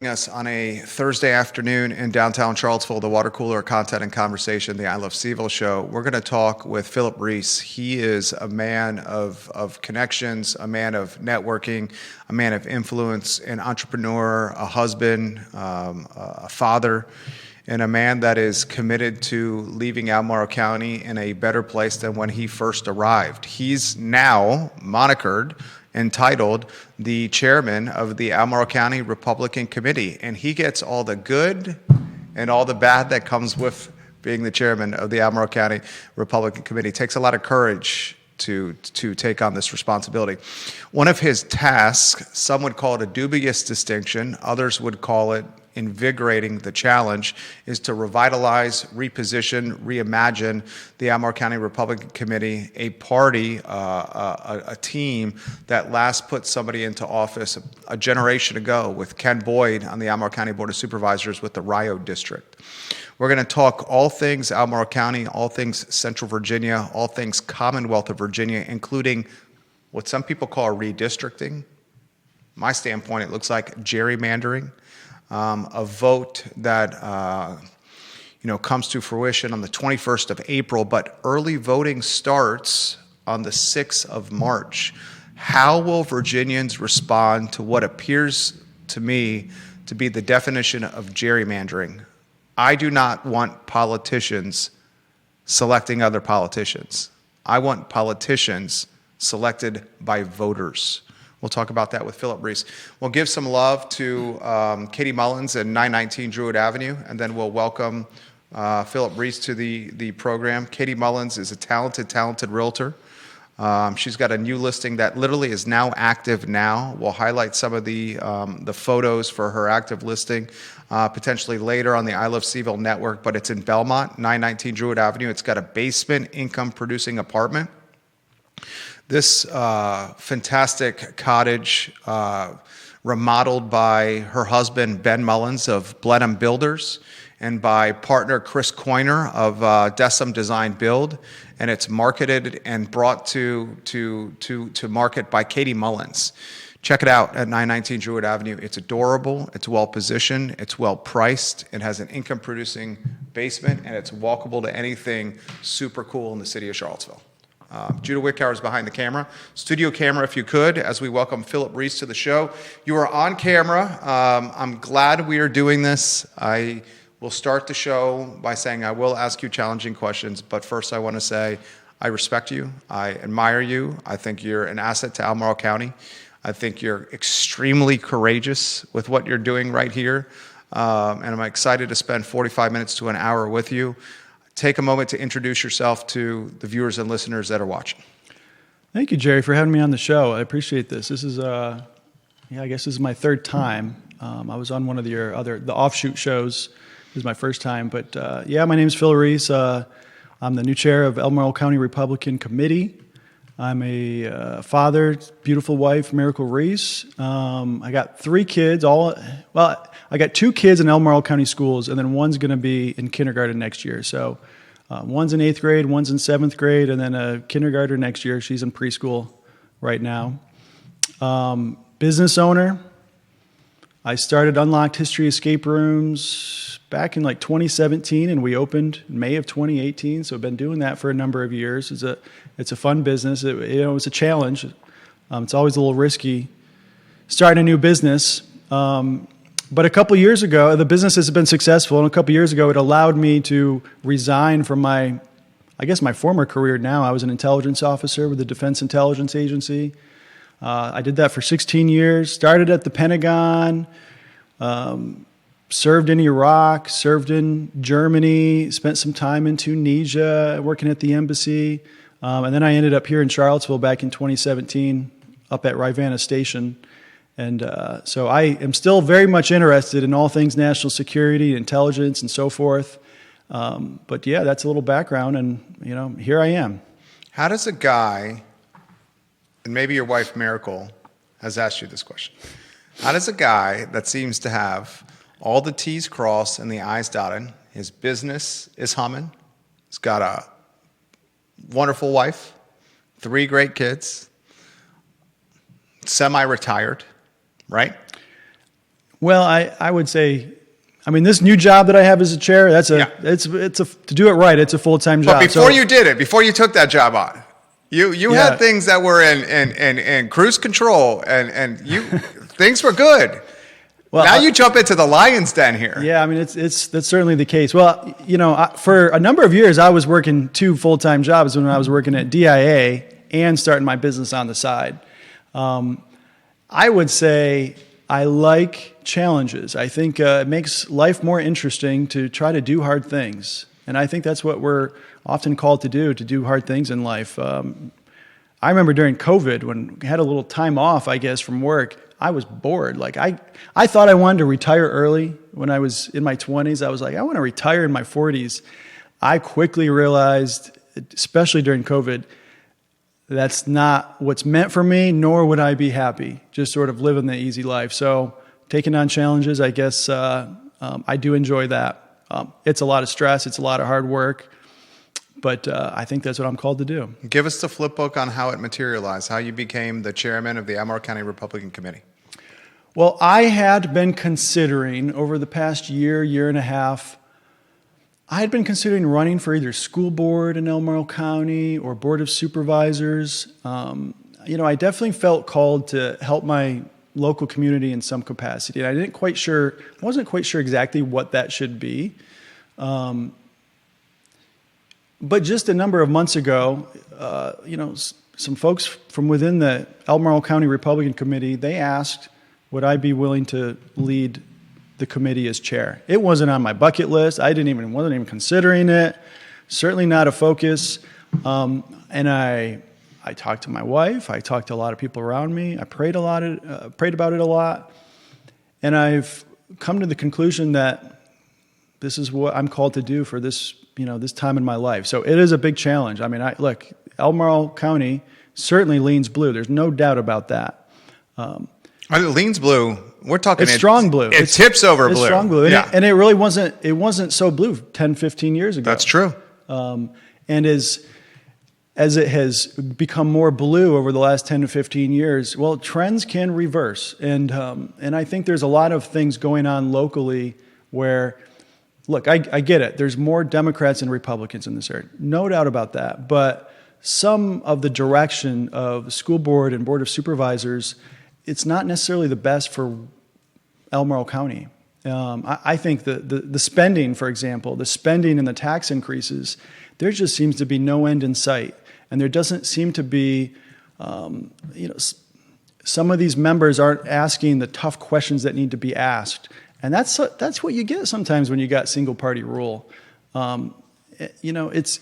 Us on a Thursday afternoon in downtown Charlottesville, the water cooler content and conversation, the I Love CVille Show. We're going to talk with Phillip Riese. He is a man of connections, a man of networking, a man of influence, an entrepreneur, a husband, a father, and a man that is committed to leaving Albemarle County in a better place than when he first arrived. He's now monikered, entitled the chairman of the Albemarle County Republican Committee, and he gets all the good and all the bad that comes with being the chairman of the Albemarle County Republican Committee. It takes a lot of courage to take on this responsibility. One of his tasks, some would call it a dubious distinction, others would call it invigorating the challenge, is to revitalize, reposition, reimagine the Albemarle County Republican Committee, a party, a team that last put somebody into office a generation ago with Ken Boyd on the Albemarle County Board of Supervisors with the Redistricting. We're going to talk all things Albemarle County, all things Central Virginia, all things Commonwealth of Virginia, including what some people call redistricting. My standpoint, it looks like gerrymandering. A vote that comes to fruition on the 21st of April, but early voting starts on the 6th of March. How will Virginians respond to what appears to me to be the definition of gerrymandering? I do not want politicians selecting other politicians. I want politicians selected by voters. We'll talk about that with Phillip Riese. We'll give some love to Katie Mullins at 919 Druid Avenue, and then we'll welcome Phillip Riese to the program. Katie Mullins is a talented realtor. She's got a new listing that literally is now active now. We'll highlight some of the photos for her active listing potentially later on the I Love CVille Network, but it's in Belmont, 919 Druid Avenue. It's got a basement income-producing apartment. This fantastic cottage, remodeled by her husband, Ben Mullins of Blenheim Builders, and by partner Chris Coiner of Decim Design Build, and it's marketed and brought to market by Katie Mullins. Check it out at 919 Druid Avenue. It's adorable, it's well-positioned, it's well-priced, it has an income-producing basement, and it's walkable to anything super cool in the city of Charlottesville. Judah Wickhauer is behind the camera. Studio camera, if you could, as we welcome Phillip Riese to the show. You are on camera. I'm glad we are doing this. I will start the show by saying I will ask you challenging questions, but first I want to say I respect you. I admire you. I think you're an asset to Albemarle County. I think you're extremely courageous with what you're doing right here, and I'm excited to spend 45 minutes to an hour with you. Take a moment to introduce yourself to the viewers and listeners that are watching. Thank you, Jerry, for having me on the show. I appreciate this. This is, I guess this is my third time. I was on one of the offshoot shows. This is my first time. But my name is Phillip Riese. I'm the new chair of Albemarle County Republican Committee. I'm a father, beautiful wife, Miracle Riese. I got 3 kids. I got 2 kids in Albemarle County schools, and then one's going to be in kindergarten next year. So one's in 8th grade, one's in 7th grade, and then a kindergartner next year. She's in preschool right now. Business owner. I started Unlocked History Escape Rooms back in 2017, and we opened in May of 2018. So I've been doing that for a number of years. It's a fun business. It's a challenge. It's always a little risky starting a new business. But a couple years ago, the business has been successful, and a couple years ago, it allowed me to resign from my former career now. I was an intelligence officer with the Defense Intelligence Agency. I did that for 16 years, started at the Pentagon, served in Iraq, served in Germany, spent some time in Tunisia, working at the embassy, and then I ended up here in Charlottesville back in 2017, up at Rivanna Station. And so I am still very much interested in all things national security, intelligence, and so forth. But yeah, that's a little background, and here I am. How does a guy, and maybe your wife Miracle has asked you this question, how does a guy that seems to have all the T's crossed and the I's dotted, his business is humming, he's got a wonderful wife, 3 great kids, semi-retired, right? Well, I would say, I mean, this new job that I have as a chair, to do it right, it's a full-time job. But before you did it, before you took that job on, you had things that were in cruise control, and things were good. Well, now you jump into the lion's den here. Yeah, I mean, that's certainly the case. Well, for a number of years, I was working 2 full-time jobs when I was working at DIA and starting my business on the side. I would say I like challenges. I think it makes life more interesting to try to do hard things. And I think that's what we're often called to do hard things in life. I remember during COVID, when I had a little time off, I guess, from work, I was bored. Like I thought I wanted to retire early when I was in my 20s. I was like, I want to retire in my 40s. I quickly realized, especially during COVID, that's not what's meant for me, nor would I be happy, just sort of living the easy life. So taking on challenges, I guess I do enjoy that. It's a lot of stress. It's a lot of hard work. But I think that's what I'm called to do. Give us the flip book on how it materialized, how you became the chairman of the Albemarle County Republican Committee. Well, I had been considering over the past year and a half, I had been considering running for either school board in Albemarle County or board of supervisors. I definitely felt called to help my local community in some capacity. And I wasn't quite sure exactly what that should be. But just a number of months ago, some folks from within the Albemarle County Republican Committee, they asked, would I be willing to lead the committee as chair? It wasn't on my bucket list. I wasn't even considering it. Certainly not a focus. And I talked to my wife. I talked to a lot of people around me. I prayed about it a lot. And I've come to the conclusion that this is what I'm called to do for this time in my life. So it is a big challenge. I mean, look, Albemarle County certainly leans blue. There's no doubt about that. It leans blue. We're talking. It's strong blue. It tips over blue. It's strong blue. Yeah. And it really wasn't. It wasn't so blue 10, 15 years ago. That's true. And as it has become more blue over the last 10 to 15 years, well, trends can reverse. And I think there's a lot of things going on locally where, look, I get it. There's more Democrats and Republicans in this area. No doubt about that. But some of the direction of the school board and board of supervisors, it's not necessarily the best for Albemarle County. I think the spending, for example, the spending and the tax increases, there just seems to be no end in sight. And there doesn't seem to be, some of these members aren't asking the tough questions that need to be asked. And that's what you get sometimes when you got single party rule. It's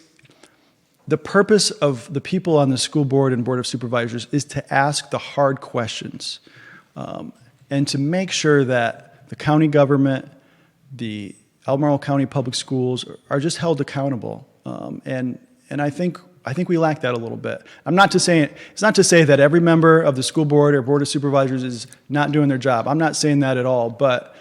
the purpose of the people on the school board and board of supervisors is to ask the hard questions, and to make sure that the county government, the Albemarle County Public Schools are just held accountable. And I think we lack that a little bit. It's not to say that every member of the school board or board of supervisors is not doing their job. I'm not saying that at all, but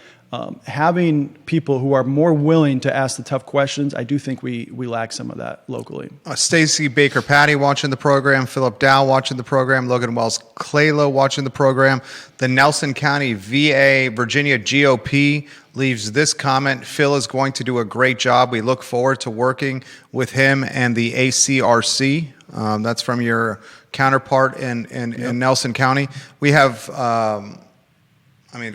having people who are more willing to ask the tough questions, I do think we lack some of that locally. Stacy Baker-Patty watching the program, Philip Dow watching the program, Logan Wells-Claylow watching the program. The Nelson County VA Virginia GOP leaves this comment: Phil is going to do a great job. We look forward to working with him and the ACRC. That's from your counterpart in Nelson County. We have...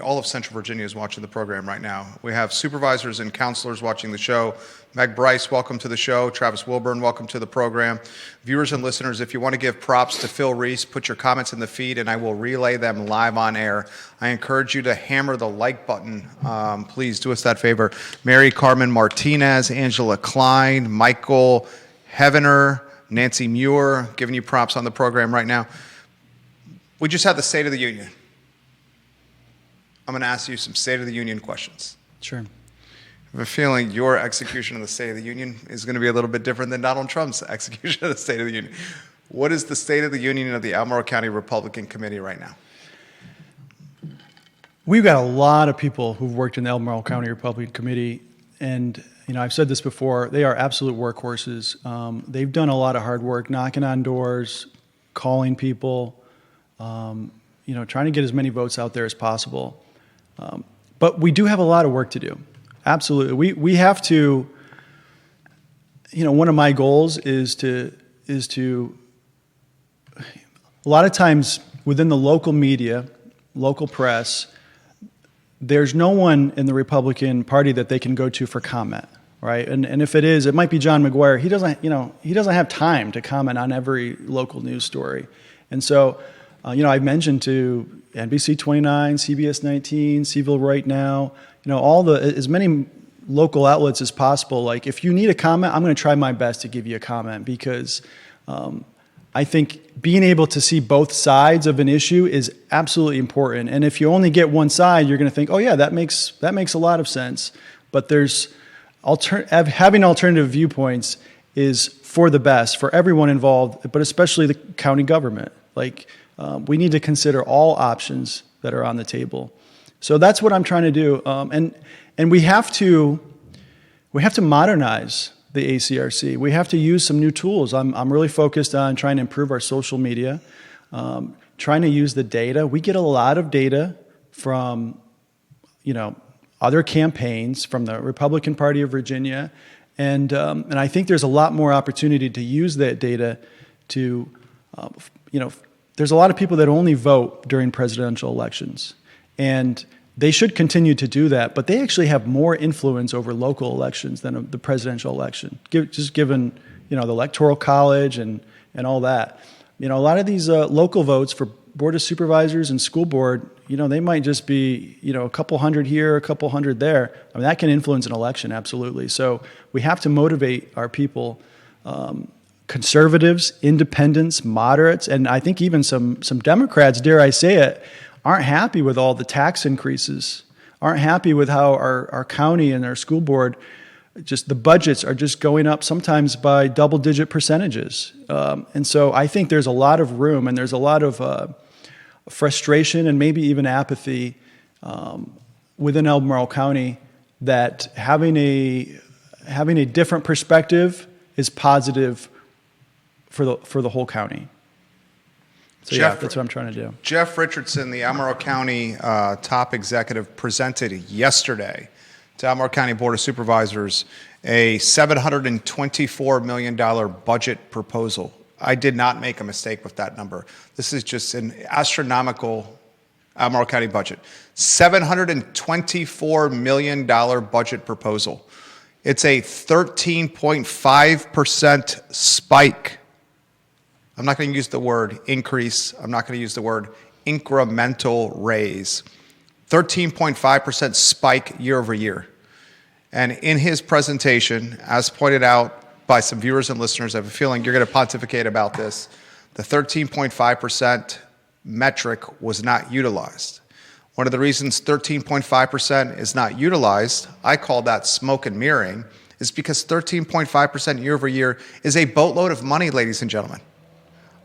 all of Central Virginia is watching the program right now. We have supervisors and counselors watching the show. Meg Bryce, welcome to the show. Travis Wilburn, welcome to the program. Viewers and listeners, if you want to give props to Phil Riese, put your comments in the feed and I will relay them live on air. I encourage you to hammer the like button. Please do us that favor. Mary Carmen Martinez, Angela Klein, Michael Heavener, Nancy Muir, giving you props on the program right now. We just had the State of the Union. I'm going to ask you some State of the Union questions. Sure. I have a feeling your execution of the State of the Union is going to be a little bit different than Donald Trump's execution of the State of the Union. What is the State of the Union of the Albemarle County Republican Committee right now? We've got a lot of people who've worked in the Albemarle County Republican Committee, and I've said this before, they are absolute workhorses. They've done a lot of hard work, knocking on doors, calling people, trying to get as many votes out there as possible. But we do have a lot of work to do. Absolutely. We have to, one of my goals is to a lot of times within the local media, local press, there's no one in the Republican Party that they can go to for comment, right? And if it is, it might be John McGuire. He doesn't have time to comment on every local news story. And so, I've mentioned to NBC 29, CBS 19, CVille Right Now, as many local outlets as possible. Like, if you need a comment, I'm going to try my best to give you a comment, because I think being able to see both sides of an issue is absolutely important. And if you only get one side, you're going to think, oh yeah, that makes a lot of sense. But having alternative viewpoints is for the best for everyone involved, but especially the county government. Like, we need to consider all options that are on the table. So that's what I'm trying to do. And we have to modernize the ACRC. We have to use some new tools. I'm really focused on trying to improve our social media, trying to use the data. We get a lot of data from, other campaigns, from the Republican Party of Virginia, and I think there's a lot more opportunity to use that data to, there's a lot of people that only vote during presidential elections, and they should continue to do that, but they actually have more influence over local elections than the presidential election, just given, the Electoral College and all that. A lot of these local votes for Board of Supervisors and school board, they might just be, a couple hundred here, a couple hundred there. I mean, that can influence an election, absolutely. So we have to motivate our people, conservatives, independents, moderates, and I think even some Democrats, dare I say it, aren't happy with all the tax increases, aren't happy with how our county and our school board, just the budgets are just going up sometimes by double-digit percentages. And so I think there's a lot of room, and there's a lot of frustration and maybe even apathy within Albemarle County, that having a different perspective is positive for the whole county. So that's what I'm trying to do. Jeff Richardson, the Albemarle County top executive, presented yesterday to Albemarle County Board of Supervisors a $724 million budget proposal. I did not make a mistake with that number. This is just an astronomical Albemarle County budget. $724 million budget proposal. It's a 13.5% spike. I'm not going to use the word increase. I'm not going to use the word incremental raise. 13.5% spike year over year. And in his presentation, as pointed out by some viewers and listeners, I have a feeling you're going to pontificate about this, the 13.5% metric was not utilized. One of the reasons 13.5% is not utilized, I call that smoke and mirroring, is because 13.5% year over year is a boatload of money, ladies and gentlemen.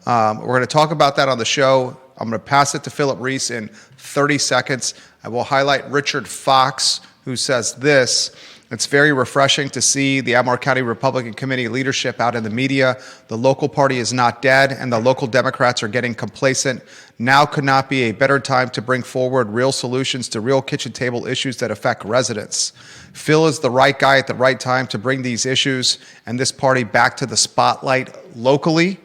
We're going to talk about that on the show. I'm going to pass it to Phillip Riese in 30 seconds. I will highlight Richard Fox, who says this: it's very refreshing to see the Albemarle County Republican Committee leadership out in the media. The local party is not dead, and the local Democrats are getting complacent. Now could not be a better time to bring forward real solutions to real kitchen table issues that affect residents. Phil is the right guy at the right time to bring these issues and this party back to the spotlight locally.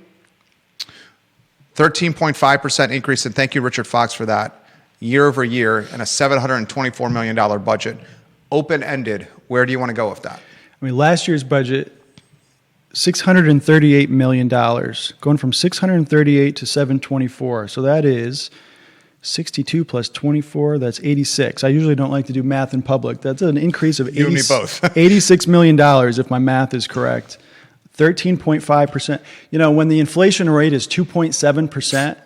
13.5% increase, and thank you, Richard Fox, for that, year over year, and a $724 million budget. Open-ended, where do you want to go with that? I mean, last year's budget, $638 million, going from 638 to 724. So that is 62 plus 24, that's 86. I usually don't like to do math in public. That's an increase of you and me both. $86 million, if my math is correct. 13.5%. When the inflation rate is 2.7%,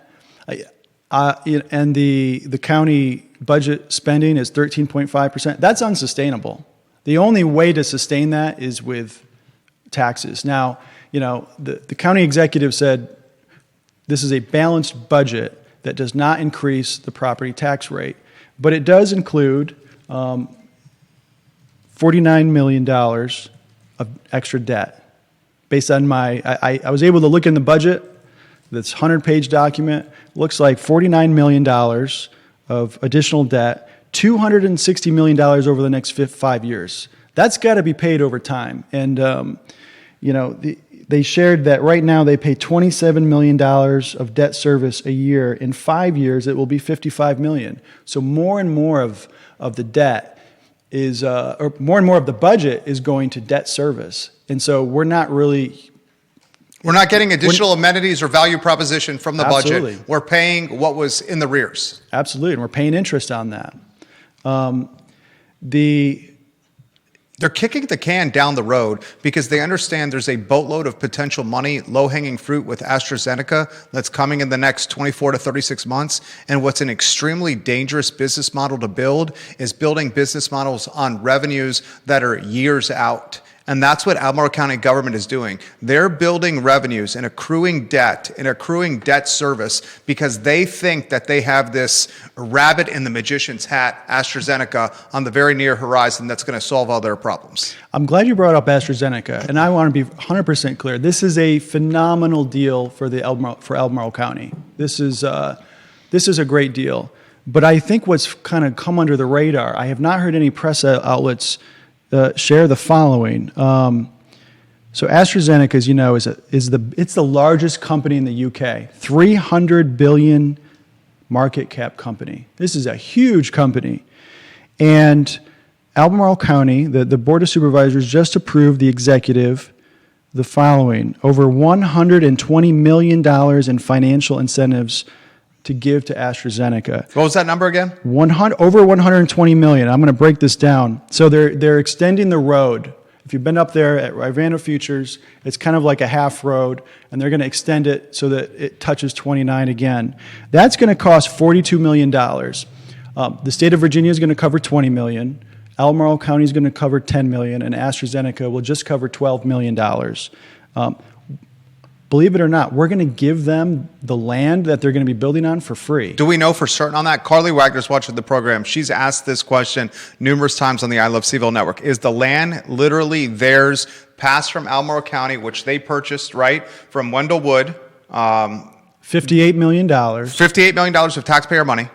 and the county budget spending is 13.5%, that's unsustainable. The only way to sustain that is with taxes. Now, the county executive said this is a balanced budget that does not increase the property tax rate, but it does include $49 million of extra debt. Based on I was able to look in the budget, this 100-page document, looks like $49 million of additional debt $260 million over the next 5 years. That's got to be paid over time. And, they shared that right now they pay $27 million of debt service a year. In 5 years, it will be $55 million. So more and more of the debt is, or more and more of the budget is going to debt service. And so we're not getting additional amenities or value proposition from the budget. We're paying what was in the rears. Absolutely, and we're paying interest on that. They're kicking the can down the road because they understand there's a boatload of potential money, low-hanging fruit with AstraZeneca that's coming in the next 24 to 36 months. And what's an extremely dangerous business model to build is building business models on revenues that are years out. And that's what Albemarle County government is doing. They're building revenues and accruing debt service because they think that they have this rabbit in the magician's hat, AstraZeneca, on the very near horizon that's going to solve all their problems. I'm glad you brought up AstraZeneca, and I want to be 100% clear. This is a phenomenal deal for Albemarle County. This is a great deal. But I think what's kind of come under the radar, I have not heard any press outlets share the following. So AstraZeneca, as you know, it's the largest company in the UK, 300 billion market cap company. This is a huge company, and Albemarle County, the Board of Supervisors just approved the executive the following: over $120 million in financial incentives to give to AstraZeneca. What was that number again? Over $120 million. I'm going to break this down. So they're extending the road. If you've been up there at Rivano Futures, it's kind of like a half road, and they're going to extend it so that it touches 29 again. That's going to cost $42 million. The state of Virginia is going to cover $20 million. Albemarle County is going to cover $10 million, and AstraZeneca will just cover $12 million. Believe it or not, we're going to give them the land that they're going to be building on for free. Do we know for certain on that? Carly Wagner's watching the program. She's asked this question numerous times on the I Love CVille Network. Is the land literally theirs, passed from Albemarle County, which they purchased, right, from Wendell Wood? $58 million. $58 million of taxpayer money.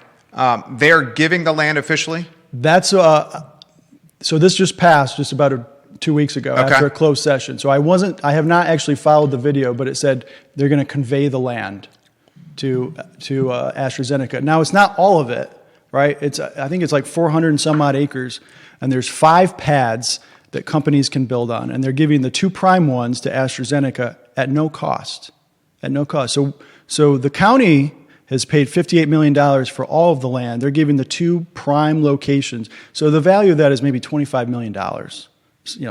They're giving the land officially? That's so this just passed just about 2 weeks ago after a closed session. So I have not actually followed the video, but it said they're going to convey the land to AstraZeneca. Now, it's not all of it, right? I think it's like 400 and some odd acres, and there's 5 pads that companies can build on, and they're giving the 2 prime ones to AstraZeneca at no cost. At no cost. So the county has paid $58 million for all of the land. They're giving the 2 prime locations. So the value of that is maybe $25 million.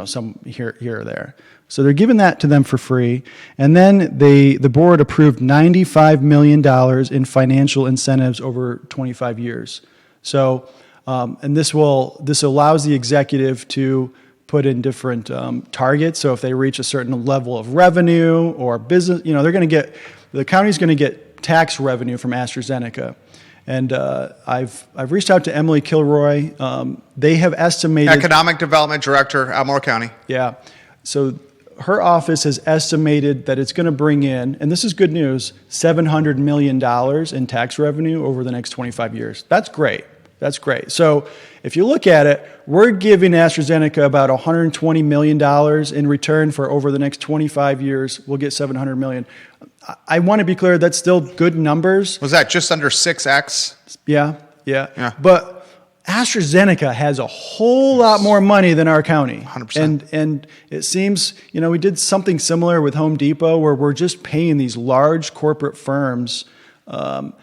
Some here or there. So they're giving that to them for free. And then the board approved $95 million in financial incentives over 25 years. So, and this allows the executive to put in different targets. So if they reach a certain level of revenue or business, the county's going to get tax revenue from AstraZeneca. And I've reached out to Emily Kilroy. They have estimated... Economic Development Director, Albemarle County. Yeah. So her office has estimated that it's going to bring in, and this is good news, $700 million in tax revenue over the next 25 years. That's great. That's great. So if you look at it, we're giving AstraZeneca about $120 million in return for over the next 25 years. We'll get $700 million. I want to be clear, that's still good numbers. Was that just under 6X? Yeah. But AstraZeneca has a whole lot more money than our county. 100%. And it seems, we did something similar with Home Depot where we're just paying these large corporate firms. And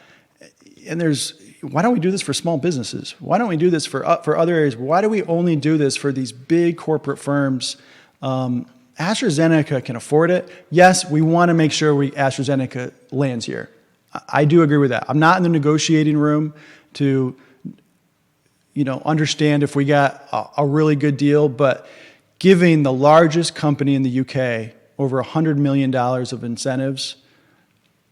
why don't we do this for small businesses? Why don't we do this for other areas? Why do we only do this for these big corporate firms? AstraZeneca can afford it. Yes, we want to make sure AstraZeneca lands here. I do agree with that. I'm not in the negotiating room to, understand if we got a really good deal, but giving the largest company in the UK over $100 million of incentives,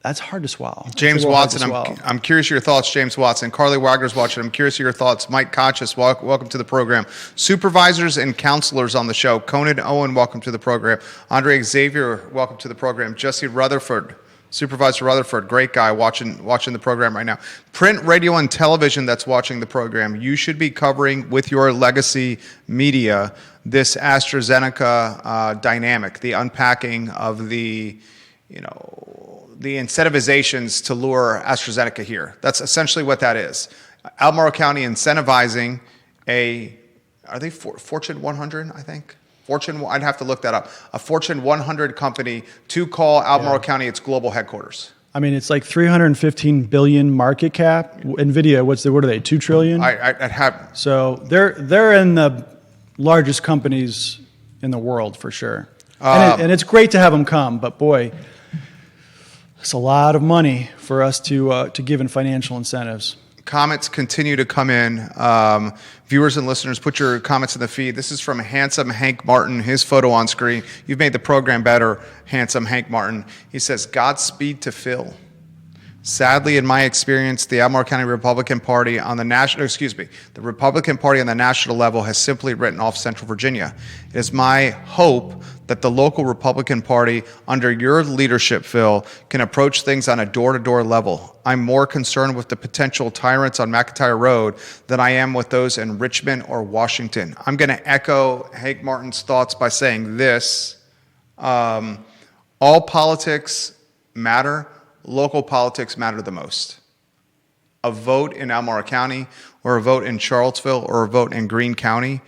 that's hard to swallow. James Watson, I'm curious of your thoughts, James Watson. Carly Wagner's watching. I'm curious of your thoughts. Mike Conscious, welcome to the program. Supervisors and counselors on the show. Conan Owen, welcome to the program. Andre Xavier, welcome to the program. Jesse Rutherford, Supervisor Rutherford, great guy, watching the program right now. Print, radio, and television that's watching the program, you should be covering with your legacy media this AstraZeneca dynamic, the unpacking of the incentivizations to lure AstraZeneca here. That's essentially what that is. Albemarle County incentivizing are they Fortune 100, I think? I'd have to look that up. A Fortune 100 company to call Albemarle County its global headquarters. I mean, it's like 315 billion market cap. Nvidia, what are they? 2 trillion. I'd have. So they're in the largest companies in the world for sure. And it's great to have them come, but boy, it's a lot of money for us to give in financial incentives. Comments continue to come in. Viewers and listeners, put your comments in the feed. This is from handsome Hank Martin, his photo on screen. You've made the program better, handsome Hank Martin. He says, Godspeed to Phil. Sadly, in my experience, the Albemarle County Republican Party on the Republican Party on the national level has simply written off Central Virginia. It is my hope that the local Republican Party, under your leadership, Phil, can approach things on a door-to-door level. I'm more concerned with the potential tyrants on McIntyre Road than I am with those in Richmond or Washington. I'm going to echo Hank Martin's thoughts by saying this. All politics matter. Local politics matter the most. A vote in Albemarle County or a vote in Charlottesville or a vote in Greene County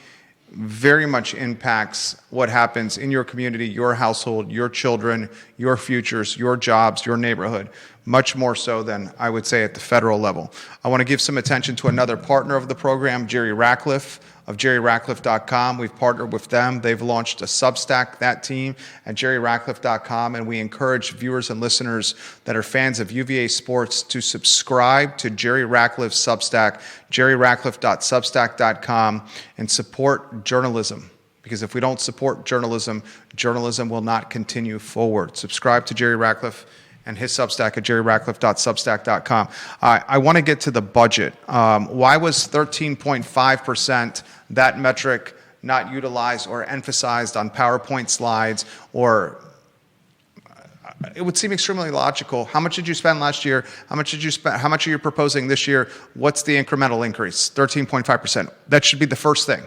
very much impacts what happens in your community, your household, your children, your futures, your jobs, your neighborhood, much more so than I would say at the federal level. I want to give some attention to another partner of the program, Jerry Ratcliffe of JerryRatcliffe.com. We've partnered with them. They've launched a Substack, that team, at JerryRatcliffe.com, and we encourage viewers and listeners that are fans of UVA sports to subscribe to Jerry Ratcliffe's Substack, JerryRatcliffe.substack.com, and support journalism. Because if we don't support journalism, journalism will not continue forward. Subscribe to Jerry Ratcliffe and his Substack at JerryRatcliffe.substack.com. I want to get to the budget. Why was 13.5% that metric not utilized or emphasized on PowerPoint slides? Or it would seem extremely logical. How much did you spend last year? How much did you spend? How much are you proposing this year? What's the incremental increase? 13.5%. That should be the first thing.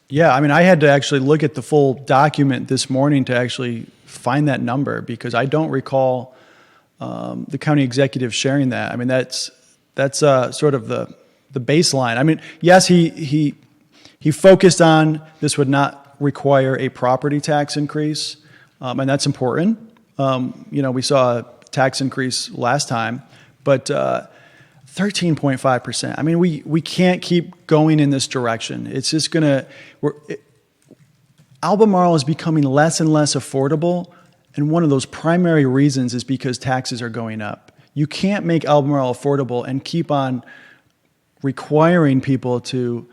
Yeah, I mean, I had to actually look at the full document this morning to actually find that number because I don't recall the county executive sharing that. I mean, that's sort of the baseline. I mean, yes, he focused on this would not require a property tax increase, and that's important. We saw a tax increase last time, but 13.5%. I mean, we can't keep going in this direction. It's just Albemarle is becoming less and less affordable. And one of those primary reasons is because taxes are going up. You can't make Albemarle affordable and keep on requiring people to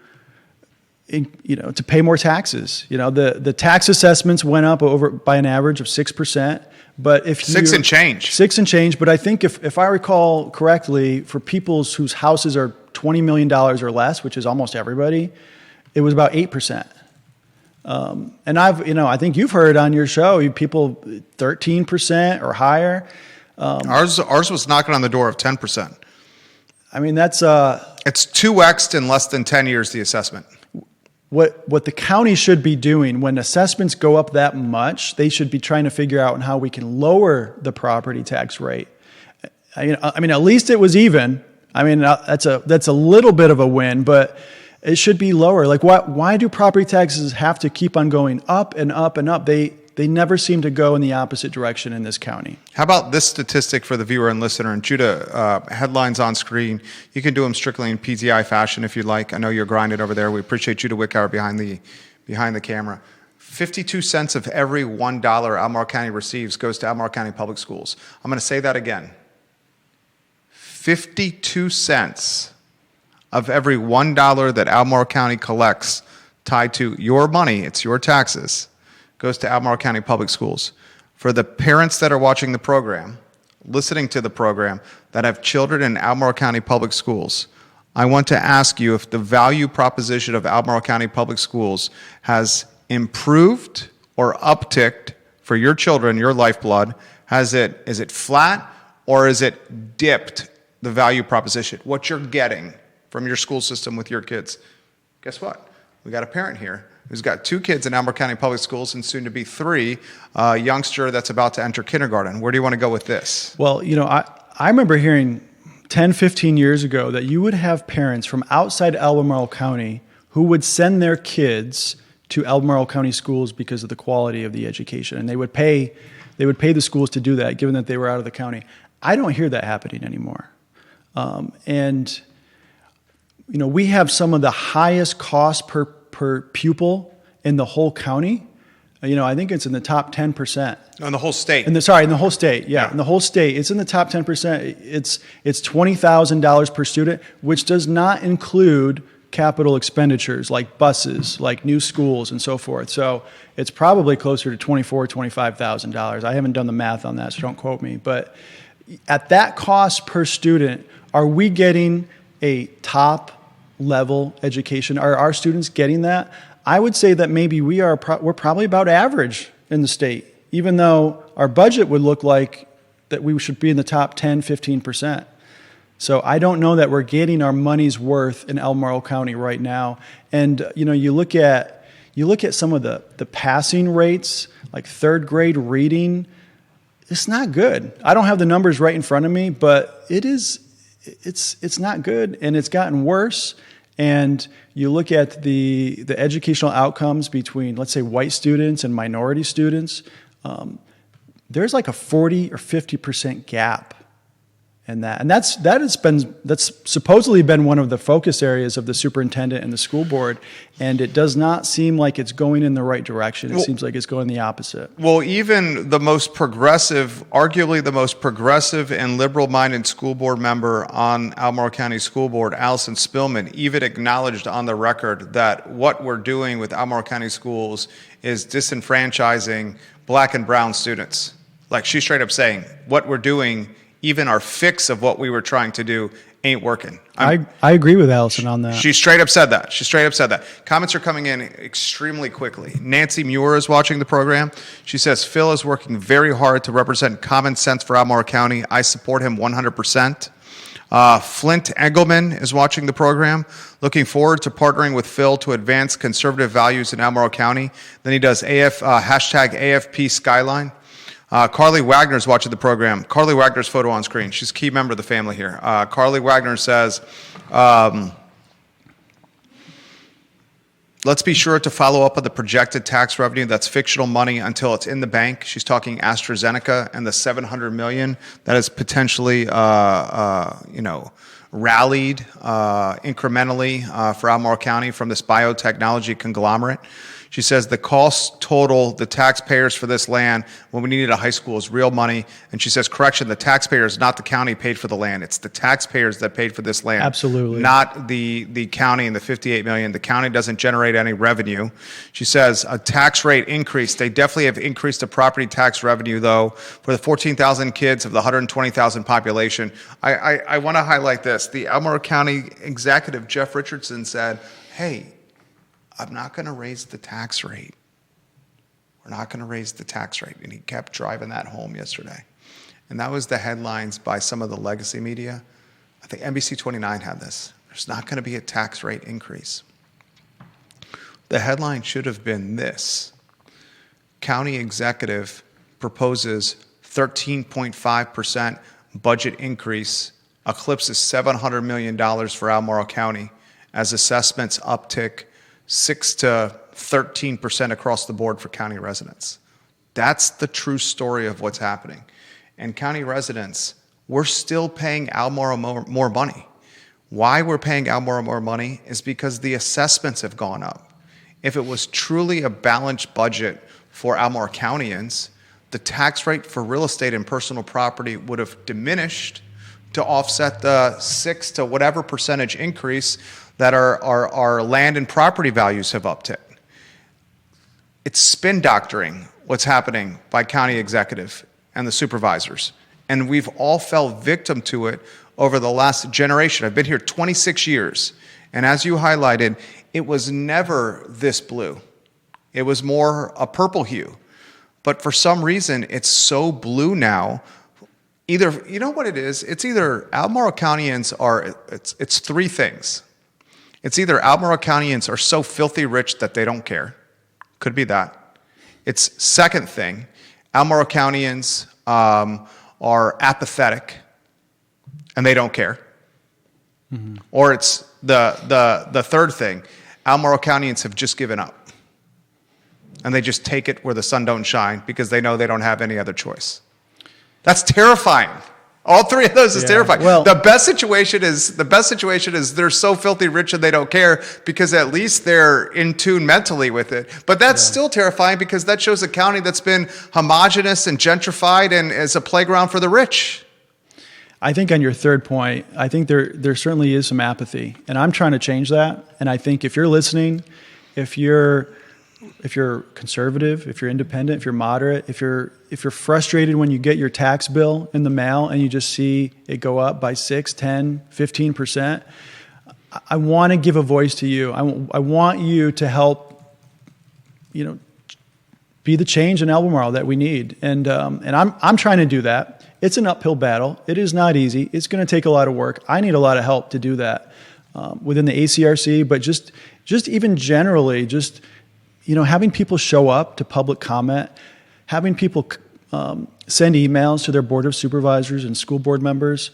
pay more taxes. The tax assessments went up by an average of 6%. But if 6 and change. 6 and change. But I think if I recall correctly, for people whose houses are $20 million or less, which is almost everybody, it was about 8%. And I think you've heard on your show, people 13% or higher. Ours was knocking on the door of 10%. I mean, that's it's 2x'd in less than 10 years, the assessment. What the county should be doing when assessments go up that much, they should be trying to figure out how we can lower the property tax rate. I mean, at least it was even. I mean, that's a little bit of a win, but it should be lower. Like, why do property taxes have to keep on going up and up and up? They never seem to go in the opposite direction in this county. How about this statistic for the viewer and listener? And Judah, headlines on screen. You can do them strictly in PTI fashion if you'd like. I know you're grinding over there. We appreciate Judah Wickower behind the camera. 52 cents of every $1 Albemarle County receives goes to Albemarle County Public Schools. I'm going to say that again. 52 cents of every $1 that Albemarle County collects tied to your money, it's your taxes, goes to Albemarle County Public Schools. For the parents that are watching the program, listening to the program, that have children in Albemarle County Public Schools, I want to ask you if the value proposition of Albemarle County Public Schools has improved or upticked for your children, your lifeblood. Is it flat, or is it dipped the value proposition? What you're getting from your school system with your kids. Guess what? We got a parent here who's got 2 kids in Albemarle County Public Schools and soon to be 3, a youngster that's about to enter kindergarten. Where do you want to go with this? Well, I remember hearing 10, 15 years ago that you would have parents from outside Albemarle County who would send their kids to Albemarle County schools because of the quality of the education. And they would pay the schools to do that, given that they were out of the county. I don't hear that happening anymore. We have some of the highest cost per pupil in the whole county. I think it's in the top 10%. No, in the whole state. In the whole state. Yeah, in the whole state. It's in the top 10%. It's $20,000 per student, which does not include capital expenditures like buses, like new schools and so forth. So it's probably closer to $24,000, $25,000. I haven't done the math on that, so don't quote me. But at that cost per student, are we getting a top level education? Are our students getting that? I would say that maybe we're probably about average in the state, even though our budget would look like that we should be in the top 10, 15%. So I don't know that we're getting our money's worth in Albemarle County right now. And you look at some of the passing rates, like 3rd grade reading, it's not good. I don't have the numbers right in front of me, but it's not good, and it's gotten worse. And you look at the educational outcomes between, let's say, white students and minority students, there's like a 40 or 50% gap in that. And that's supposedly been one of the focus areas of the superintendent and the school board, and it does not seem like it's going in the right direction. It seems like it's going the opposite. Well, even the most progressive, arguably the most progressive and liberal-minded school board member on Albemarle County School Board, Allison Spillman, even acknowledged on the record that what we're doing with Albemarle County schools is disenfranchising Black and brown students. Like, she's straight up saying, what we're doing, even our fix of what we were trying to do, ain't working. I agree with Allison on that. She straight up said that. Comments are coming in extremely quickly. Nancy Muir is watching the program. She says, Phil is working very hard to represent common sense for Albemarle County. I support him 100%. Flint Engelman is watching the program, looking forward to partnering with Phil to advance conservative values in Albemarle County. Then he does hashtag AFP Skyline. Carly Wagner is watching the program. Carly Wagner's photo on screen. She's a key member of the family here. Carly Wagner says, let's be sure to follow up on the projected tax revenue. That's fictional money until it's in the bank. She's talking AstraZeneca and the $700 million that is potentially, rallied incrementally for Albemarle County from this biotechnology conglomerate. She says the cost total, the taxpayers for this land when we needed a high school is real money. And she says, correction, the taxpayers, not the county, paid for the land. It's the taxpayers that paid for this land. Absolutely. Not the county and the $58 million. The county doesn't generate any revenue. She says a tax rate increase. They definitely have increased the property tax revenue, though, for the 14,000 kids of the 120,000 population. I want to highlight this. The Albemarle County executive, Jeff Richardson, said, hey, I'm not going to raise the tax rate. We're not going to raise the tax rate. And he kept driving that home yesterday. And that was the headlines by some of the legacy media. I think NBC 29 had this. There's not going to be a tax rate increase. The headline should have been this. County executive proposes 13.5% budget increase, eclipses $700 million for Albemarle County as assessments uptick 6 to 13% across the board for county residents. That's the true story of what's happening. And county residents, we're still paying Albemarle more money. Why we're paying Albemarle more money is because the assessments have gone up. If it was truly a balanced budget for Albemarle Countyans, the tax rate for real estate and personal property would have diminished to offset the 6 to whatever percentage increase that our land and property values have upticked. It's spin doctoring what's happening by county executive and the supervisors. And we've all fell victim to it over the last generation. I've been here 26 years. And as you highlighted, it was never this blue. It was more a purple hue. But for some reason, it's so blue now. either, you know what it is? It's either Albemarle Countyans it's three things. It's either Albemarle Countyans are so filthy rich that they don't care. Could be that. It's second thing, Albemarle Countyans are apathetic and they don't care. Mm-hmm. Or it's the third thing, Albemarle Countyans have just given up. And they just take it where the sun don't shine because they know they don't have any other choice. That's terrifying. All three of those is terrifying. Well, the best situation is they're so filthy rich and they don't care because at least they're in tune mentally with it. But that's still terrifying because that shows a county that's been homogenous and gentrified and is a playground for the rich. I think on your third point, I think there certainly is some apathy, and I'm trying to change that. And I think if you're listening, if you're conservative, if you're independent, if you're moderate, if you're frustrated when you get your tax bill in the mail and you just see it go up by 6, 10, 15%, I want to give a voice to you. I want you to help, be the change in Albemarle that we need. And I'm trying to do that. It's an uphill battle. It is not easy. It's going to take a lot of work. I need a lot of help to do that within the ACRC, but just even generally, having people show up to public comment, having people send emails to their board of supervisors and school board members,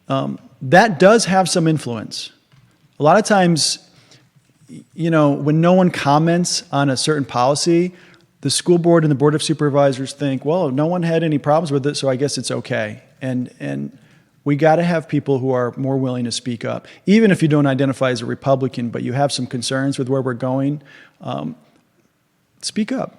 that does have some influence. A lot of times, when no one comments on a certain policy, the school board and the board of supervisors think, well, no one had any problems with it, so I guess it's okay. And we got to have people who are more willing to speak up, even if you don't identify as a Republican, but you have some concerns with where we're going. Speak up.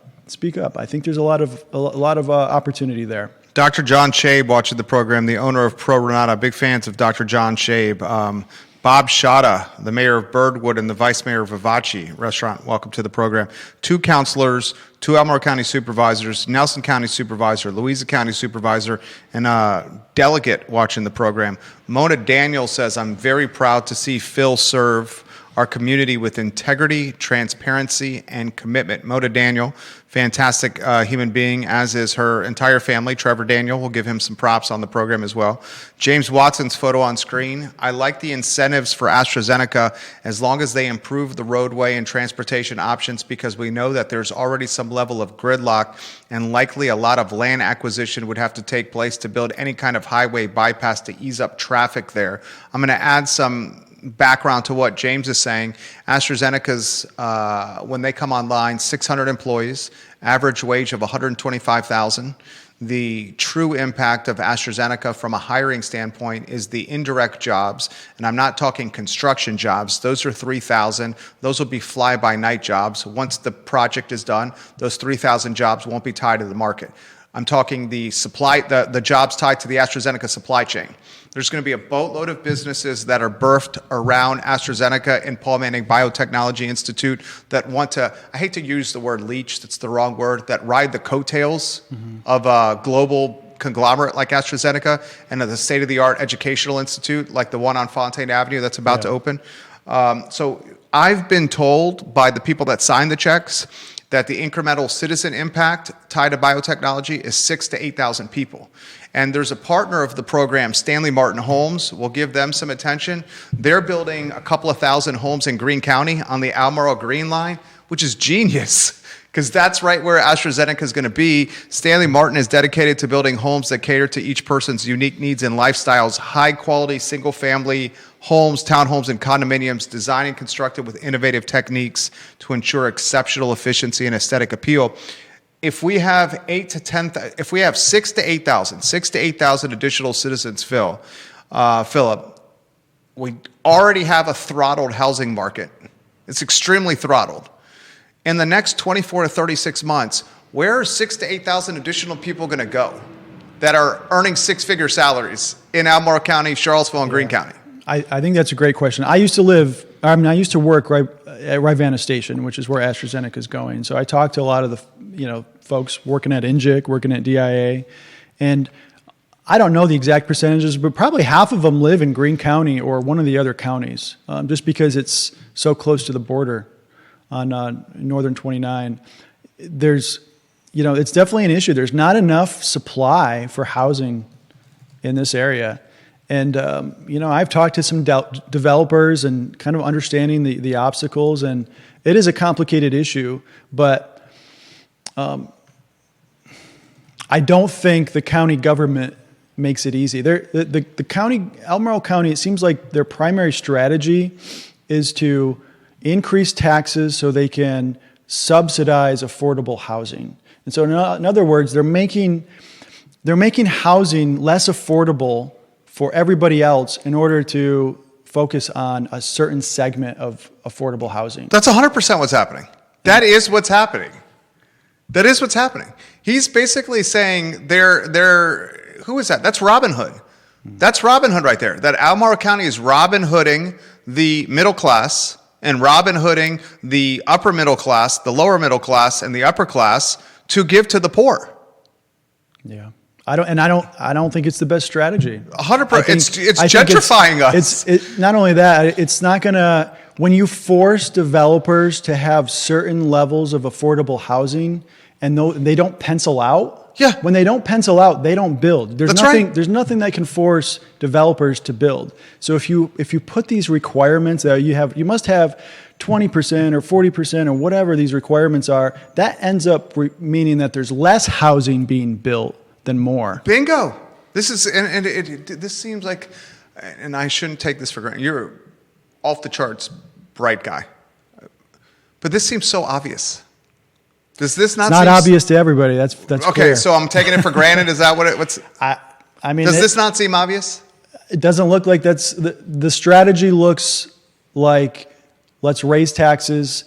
I think there's a lot of opportunity there. Dr. John Shabe watching the program, the owner of Pro Renata, big fans of Dr. John Shabe. Bob Shada, the mayor of Birdwood and the vice mayor of Vivace Restaurant, welcome to the program. 2 counselors, 2 Albemarle County supervisors, Nelson County supervisor, Louisa County supervisor, and a delegate watching the program. Mona Daniel says, I'm very proud to see Phil serve our community with integrity, transparency, and commitment. Mona Daniel, fantastic human being, as is her entire family. Trevor Daniel, we'll give him some props on the program as well. James Watson's photo on screen. I like the incentives for AstraZeneca as long as they improve the roadway and transportation options because we know that there's already some level of gridlock and likely a lot of land acquisition would have to take place to build any kind of highway bypass to ease up traffic there. I'm going to add some background to what James is saying. AstraZeneca's, when they come online, 600 employees, average wage of $125,000. The true impact of AstraZeneca from a hiring standpoint is the indirect jobs, and I'm not talking construction jobs. Those are 3,000. Those will be fly-by-night jobs. Once the project is done, those 3,000 jobs won't be tied to the market. I'm talking the jobs tied to the AstraZeneca supply chain. There's going to be a boatload of businesses that are birthed around AstraZeneca and Paul Manning Biotechnology Institute that want to, I hate to use the word leech, that's the wrong word, that ride the coattails of a global conglomerate like AstraZeneca and of the state-of-the-art educational institute like the one on Fontaine Avenue that's about to open. So I've been told by the people that sign the checks that the incremental citizen impact tied to biotechnology is 6,000 to 8,000 people. And there's a partner of the program, Stanley Martin Homes. We'll give them some attention. They're building a couple of thousand homes in Greene County on the Albemarle Green Line, which is genius because that's right where AstraZeneca is going to be. Stanley Martin is dedicated to building homes that cater to each person's unique needs and lifestyles, high-quality single-family homes, townhomes, and condominiums designed and constructed with innovative techniques to ensure exceptional efficiency and aesthetic appeal. If we have 6,000 to 8,000 additional citizens, Philip, we already have a throttled housing market. It's extremely throttled. In the next 24 to 36 months, where are 6,000 to 8,000 additional people going to go that are earning 6-figure salaries in Albemarle County, Charlottesville, and Greene County? I think that's a great question. I used to work right at Rivanna Station, which is where AstraZeneca is going. So I talked to a lot of the folks working at INJIC, working at DIA, and I don't know the exact percentages, but probably half of them live in Greene County or one of the other counties, just because it's so close to the border on Northern 29. It's definitely an issue. There's not enough supply for housing in this area. And, I've talked to some developers and kind of understanding the obstacles, and it is a complicated issue, but I don't think the county government makes it easy. The county, Albemarle County, it seems like their primary strategy is to increase taxes so they can subsidize affordable housing. And so in other words, they're making housing less affordable for everybody else in order to focus on a certain segment of affordable housing. That's 100% what's happening. That is what's happening. That is what's happening. He's basically saying who is that? That's Robin Hood. That's Robin Hood right there. That Albemarle County is Robin Hooding the middle class and Robin Hooding the upper middle class, the lower middle class, and the upper class to give to the poor. Yeah. I don't think it's the best strategy. 100%. It's gentrifying us. It's not only that, it's not going to, when you force developers to have certain levels of affordable housing and they don't pencil out. Yeah. When they don't pencil out, they don't build. That's right. There's nothing that can force developers to build. So if you put these requirements that you must have 20% or 40% or whatever these requirements are, that ends up meaning that there's less housing being built than more. Bingo. This is this seems like, and I shouldn't take this for granted. You're off the charts bright guy, but this seems so obvious. Does this not? It's not obvious to everybody. That's okay. Clear. So I'm taking it for granted. Is that what it? What's? I mean, does this not seem obvious? It doesn't look like that's the strategy. Looks like let's raise taxes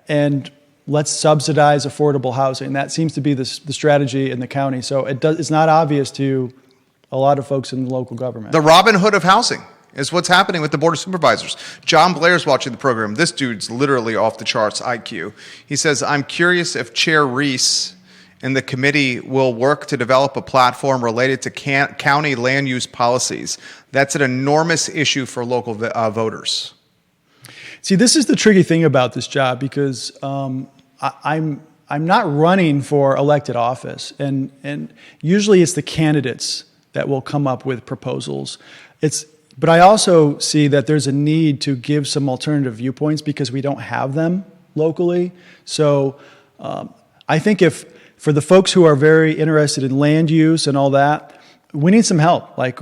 and let's subsidize affordable housing. That seems to be the strategy in the county. So it's not obvious to a lot of folks in the local government. The Robin Hood of housing is what's happening with the Board of Supervisors. John Blair's watching the program. This dude's literally off the charts IQ. He says, I'm curious if Chair Riese and the committee will work to develop a platform related to county land use policies. That's an enormous issue for local voters. See, this is the tricky thing about this job because I'm not running for elected office, and usually it's the candidates that will come up with proposals. But I also see that there's a need to give some alternative viewpoints because we don't have them locally. So I think for the folks who are very interested in land use and all that, we need some help. Like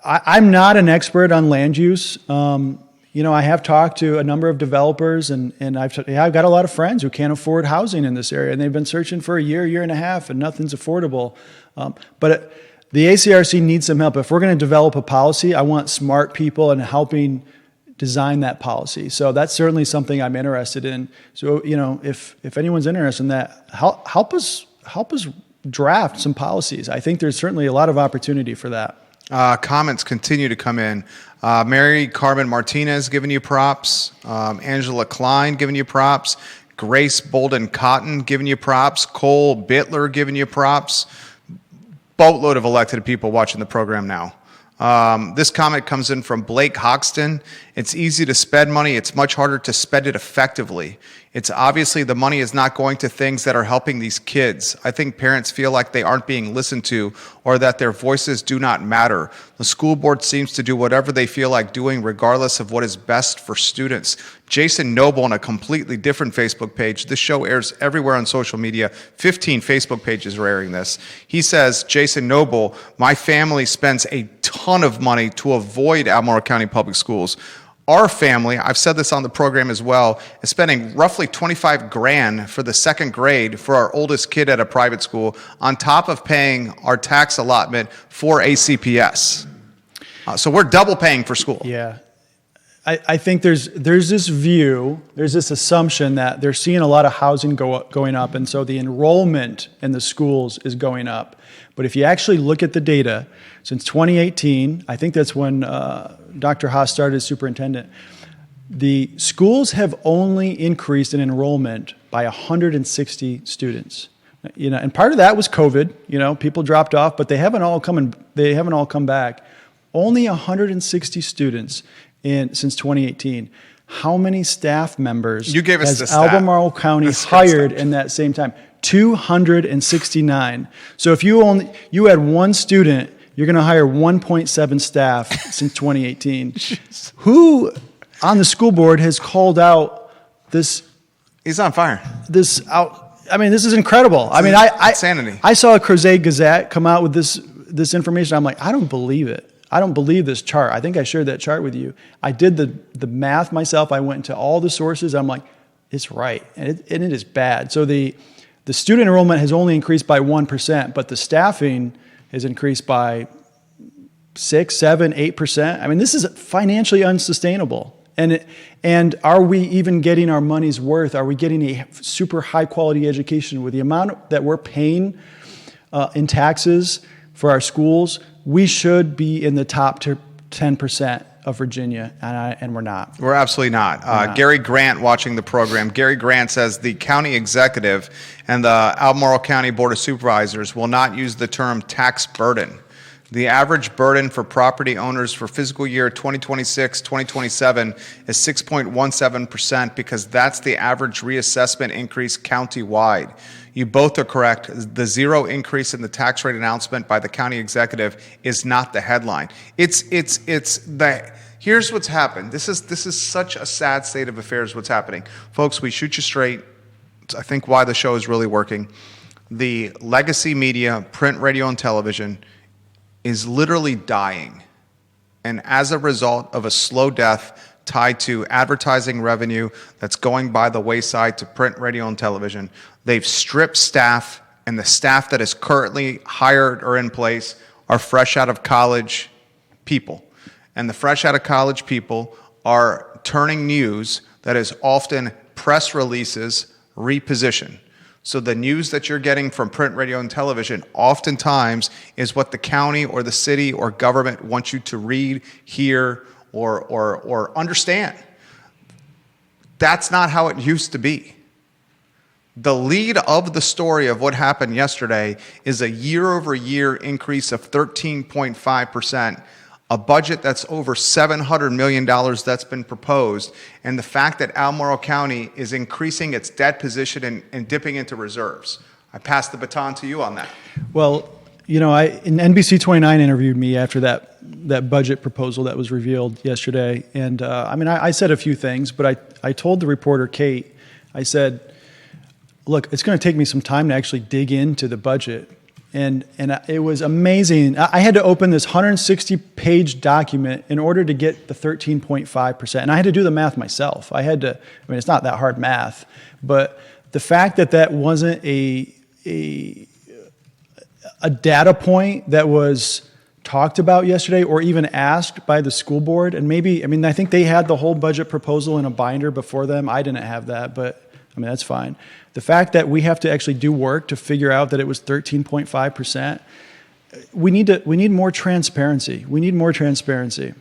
I'm not an expert on land use. I have talked to a number of developers, and I've got a lot of friends who can't afford housing in this area, and they've been searching for a year and a half, and nothing's affordable. But the ACRC needs some help. If we're going to develop a policy, I want smart people and helping design that policy. So that's certainly something I'm interested in. So if anyone's interested in that, help us draft some policies. I think there's certainly a lot of opportunity for that. Comments continue to come in. Mary Carmen Martinez giving you props. Angela Klein giving you props. Grace Bolden Cotton giving you props. Cole Bittler giving you props. Boatload of elected people watching the program now. This comment comes in from Blake Hoxton. It's easy to spend money. It's much harder to spend it effectively. It's obviously the money is not going to things that are helping these kids. I think parents feel like they aren't being listened to or that their voices do not matter. The school board seems to do whatever they feel like doing regardless of what is best for students. Jason Noble on a completely different Facebook page. This show airs everywhere on social media. 15 Facebook pages are airing this. He says, Jason Noble, my family spends a ton of money to avoid Albemarle County Public Schools. Our family, I've said this on the program as well, is spending roughly $25,000 for the second grade for our oldest kid at a private school, on top of paying our tax allotment for ACPS. So we're double paying for school. Yeah. I think there's this assumption that they're seeing a lot of housing going up, and so the enrollment in the schools is going up. But if you actually look at the data, since 2018, I think that's when Dr. Haas started as superintendent, the schools have only increased in enrollment by 160 students. And part of that was COVID. People dropped off, but they haven't all come back. Only 160 students since 2018. How many staff members has Albemarle County hired in that same time? 269. So if you had one student, you're going to hire 1.7 staff since 2018. Who on the school board has called out this? He's on fire. This is incredible. Insanity. I saw a Crozet Gazette come out with this information. I'm like, I don't believe it. I don't believe this chart. I think I shared that chart with you. I did the math myself. I went into all the sources. I'm like, it's right, and it is bad. So the student enrollment has only increased by 1%, but the staffing has increased by 6, 7, 8%. I mean, this is financially unsustainable. And are we even getting our money's worth? Are we getting a super high quality education with the amount that we're paying in taxes for our schools? We should be in the top 10% of Virginia, and we're not. We're absolutely not. Gary Grant watching the program. Gary Grant says the county executive and the Albemarle County Board of Supervisors will not use the term tax burden. The average burden for property owners for fiscal year 2026-2027 is 6.17% because that's the average reassessment increase countywide. You both are correct. The zero increase in the tax rate announcement by the county executive is not the headline. Here's what's happened. This is such a sad state of affairs what's happening. Folks, we shoot you straight. It's, I think, why the show is really working. The legacy media, print, radio, and television is literally dying. And as a result of a slow death tied to advertising revenue that's going by the wayside to print, radio, and television, they've stripped staff, and the staff that is currently hired or in place are fresh out of college people. And the fresh out of college people are turning news that is often press releases repositioned. So the news that you're getting from print, radio, and television oftentimes is what the county or the city or government wants you to read, hear, or understand. That's not how it used to be. The lead of the story of what happened yesterday is a year-over-year increase of 13.5%, a budget that's over $700 million that's been proposed, and the fact that Albemarle County is increasing its debt position and dipping into reserves. I pass the baton to you on that. Well, NBC 29 interviewed me after that budget proposal that was revealed yesterday, and I said a few things, but I told the reporter, Kate, I said, look, it's going to take me some time to actually dig into the budget. And it was amazing. I had to open this 160-page document in order to get the 13.5%. And I had to do the math myself. It's not that hard math. But the fact that wasn't a data point that was talked about yesterday or even asked by the school board, and I think they had the whole budget proposal in a binder before them. I didn't have that, but that's fine. The fact that we have to actually do work to figure out that it was 13.5%, we need more transparency. We need more transparency.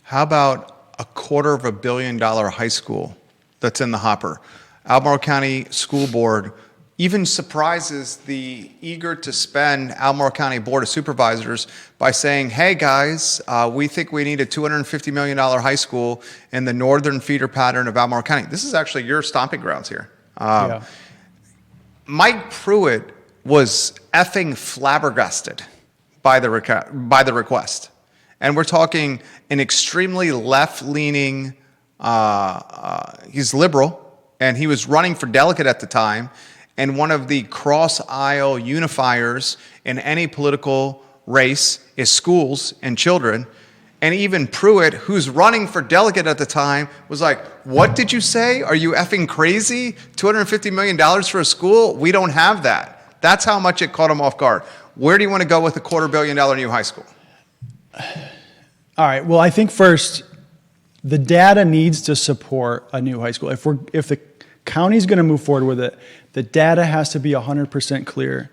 How about a $250 million high school that's in the hopper? Albemarle County School Board even surprises the eager to spend Albemarle County Board of Supervisors by saying, hey guys, we think we need a $250 million high school in the northern feeder pattern of Albemarle County. This is actually your stomping grounds here. Yeah. Mike Pruitt was effing flabbergasted by the request. And we're talking an extremely left-leaning, he's liberal, and he was running for delegate at the time, and one of the cross-aisle unifiers in any political race is schools and children. And even Pruitt, who's running for delegate at the time, was like, what did you say? Are you effing crazy? $250 million for a school? We don't have that. That's how much it caught him off guard. Where do you want to go with a $250 million new high school? All right. Well, I think first, the data needs to support a new high school. If the county's going to move forward with it, the data has to be 100% clear.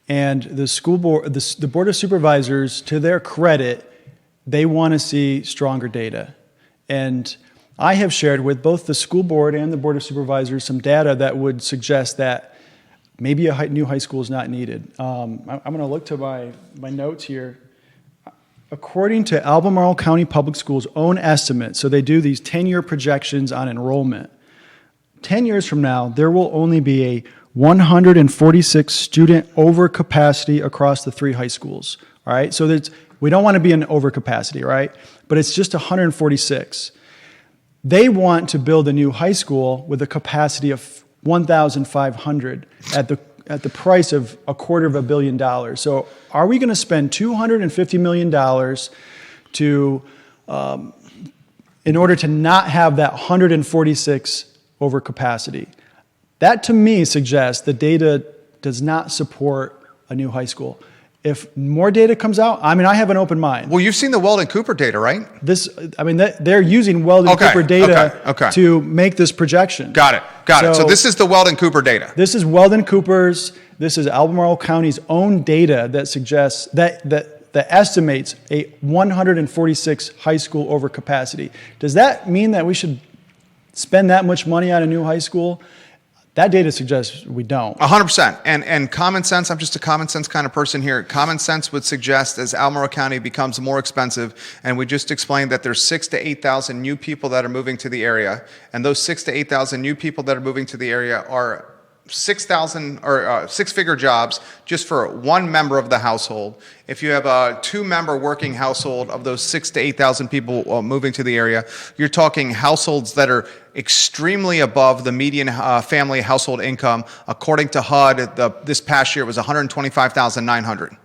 And the school board, the Board of Supervisors, to their credit, they want to see stronger data. And I have shared with both the school board and the Board of Supervisors some data that would suggest that maybe a new high school is not needed. I'm going to look to my notes here. According to Albemarle County Public Schools' own estimates, so they do these 10-year projections on enrollment, 10 years from now, there will only be a 146 student overcapacity across the 3 high schools. All right. So we don't want to be in overcapacity, right? But it's just 146. They want to build a new high school with a capacity of 1,500 at the price of $250 million. So are we going to spend $250 million in order to not have that 146 overcapacity? That to me suggests the data does not support a new high school. If more data comes out, I have an open mind. Well, you've seen the Weldon Cooper data, right? They're using Weldon Cooper data to make this projection. Got it. So this is the Weldon Cooper data. This is Weldon Cooper's. This is Albemarle County's own data that suggests that estimates a 146 high school overcapacity. Does that mean that we should spend that much money on a new high school? That data suggests we don't. 100%. And common sense, I'm just a common sense kind of person here. Common sense would suggest as Albemarle County becomes more expensive, and we just explained that there's 6,000 to 8,000 new people that are moving to the area, and those 6,000 to 8,000 new people that are moving to the area are 6,000 or six-figure jobs just for one member of the household. If you have a two-member working household of those 6,000 to 8,000 people moving to the area, you're talking households that are extremely above the median family household income. According to HUD, this past year was 125,900.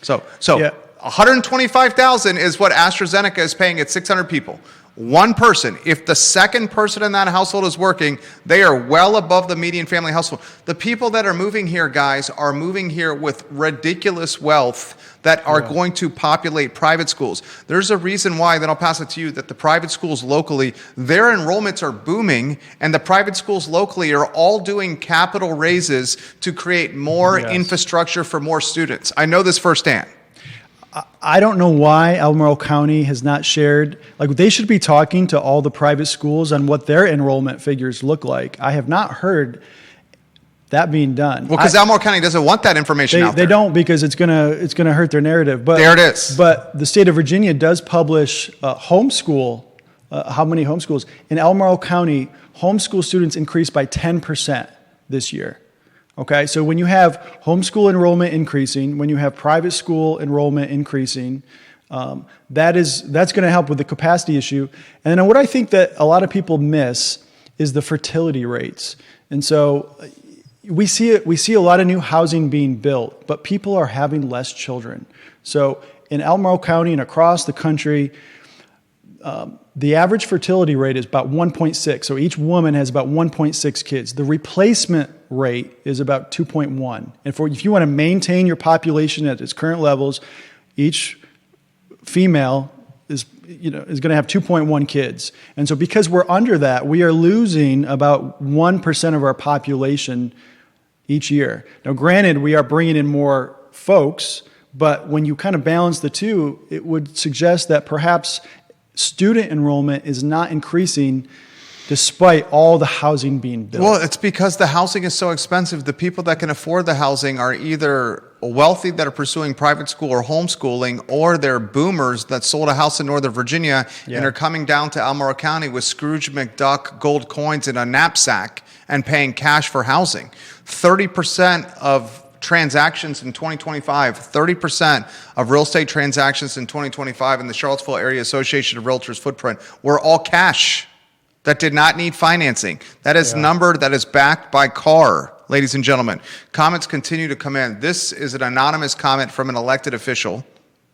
So yeah. 125,000 is what AstraZeneca is paying its 600 people. One person, if the second person in that household is working, they are well above the median family household. The people that are moving here, guys, are moving here with ridiculous wealth that are going to populate private schools. There's a reason why, then I'll pass it to you, that the private schools locally, their enrollments are booming, and the private schools locally are all doing capital raises to create more infrastructure for more students. I know this firsthand. I don't know why Albemarle County has not shared, they should be talking to all the private schools on what their enrollment figures look like. I have not heard that being done. Well, because Albemarle County doesn't want that information out there. They don't, because it's gonna hurt their narrative. But there it is. But the state of Virginia does publish homeschool, how many homeschools. In Albemarle County, homeschool students increased by 10% this year. Okay, so when you have homeschool enrollment increasing, when you have private school enrollment increasing, that's going to help with the capacity issue. And then what I think that a lot of people miss is the fertility rates. And so we see a lot of new housing being built, but people are having less children. So in Albemarle County and across the country, the average fertility rate is about 1.6. So each woman has about 1.6 kids. The replacement rate is about 2.1. And if you want to maintain your population at its current levels, each female is going to have 2.1 kids. And so because we're under that, we are losing about 1% of our population each year. Now, granted, we are bringing in more folks, but when you kind of balance the two, it would suggest that perhaps student enrollment is not increasing despite all the housing being built. Well, it's because the housing is so expensive. The people that can afford the housing are either wealthy that are pursuing private school or homeschooling, or they're boomers that sold a house in Northern Virginia and are coming down to Albemarle County with Scrooge McDuck gold coins in a knapsack and paying cash for housing. 30% of transactions in 2025, 30% of real estate transactions in 2025 in the Charlottesville Area Association of Realtors footprint were all cash that did not need financing. That is number that is backed by CAR, ladies and gentlemen. Comments continue to come in. This is an anonymous comment from an elected official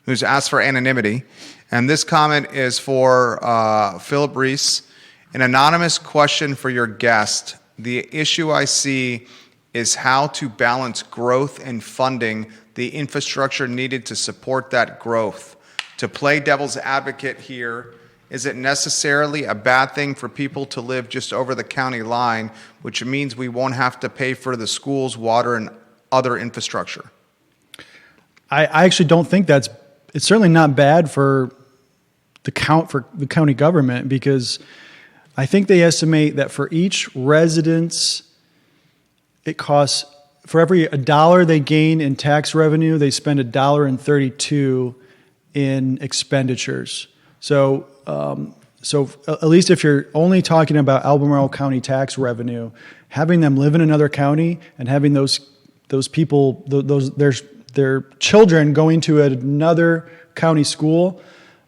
who's asked for anonymity. And this comment is for Phillip Riese. An anonymous question for your guest. The issue I see is how to balance growth and funding the infrastructure needed to support that growth. To play devil's advocate here, is it necessarily a bad thing for people to live just over the county line, which means we won't have to pay for the schools, water, and other infrastructure? I actually don't think it's certainly not bad for the county government, because I think they estimate that for each residence, it costs, for every $1 they gain in tax revenue, they spend $1.32 in expenditures. So at least if you're only talking about Albemarle County tax revenue, having them live in another county and having those people, their their children going to another county school,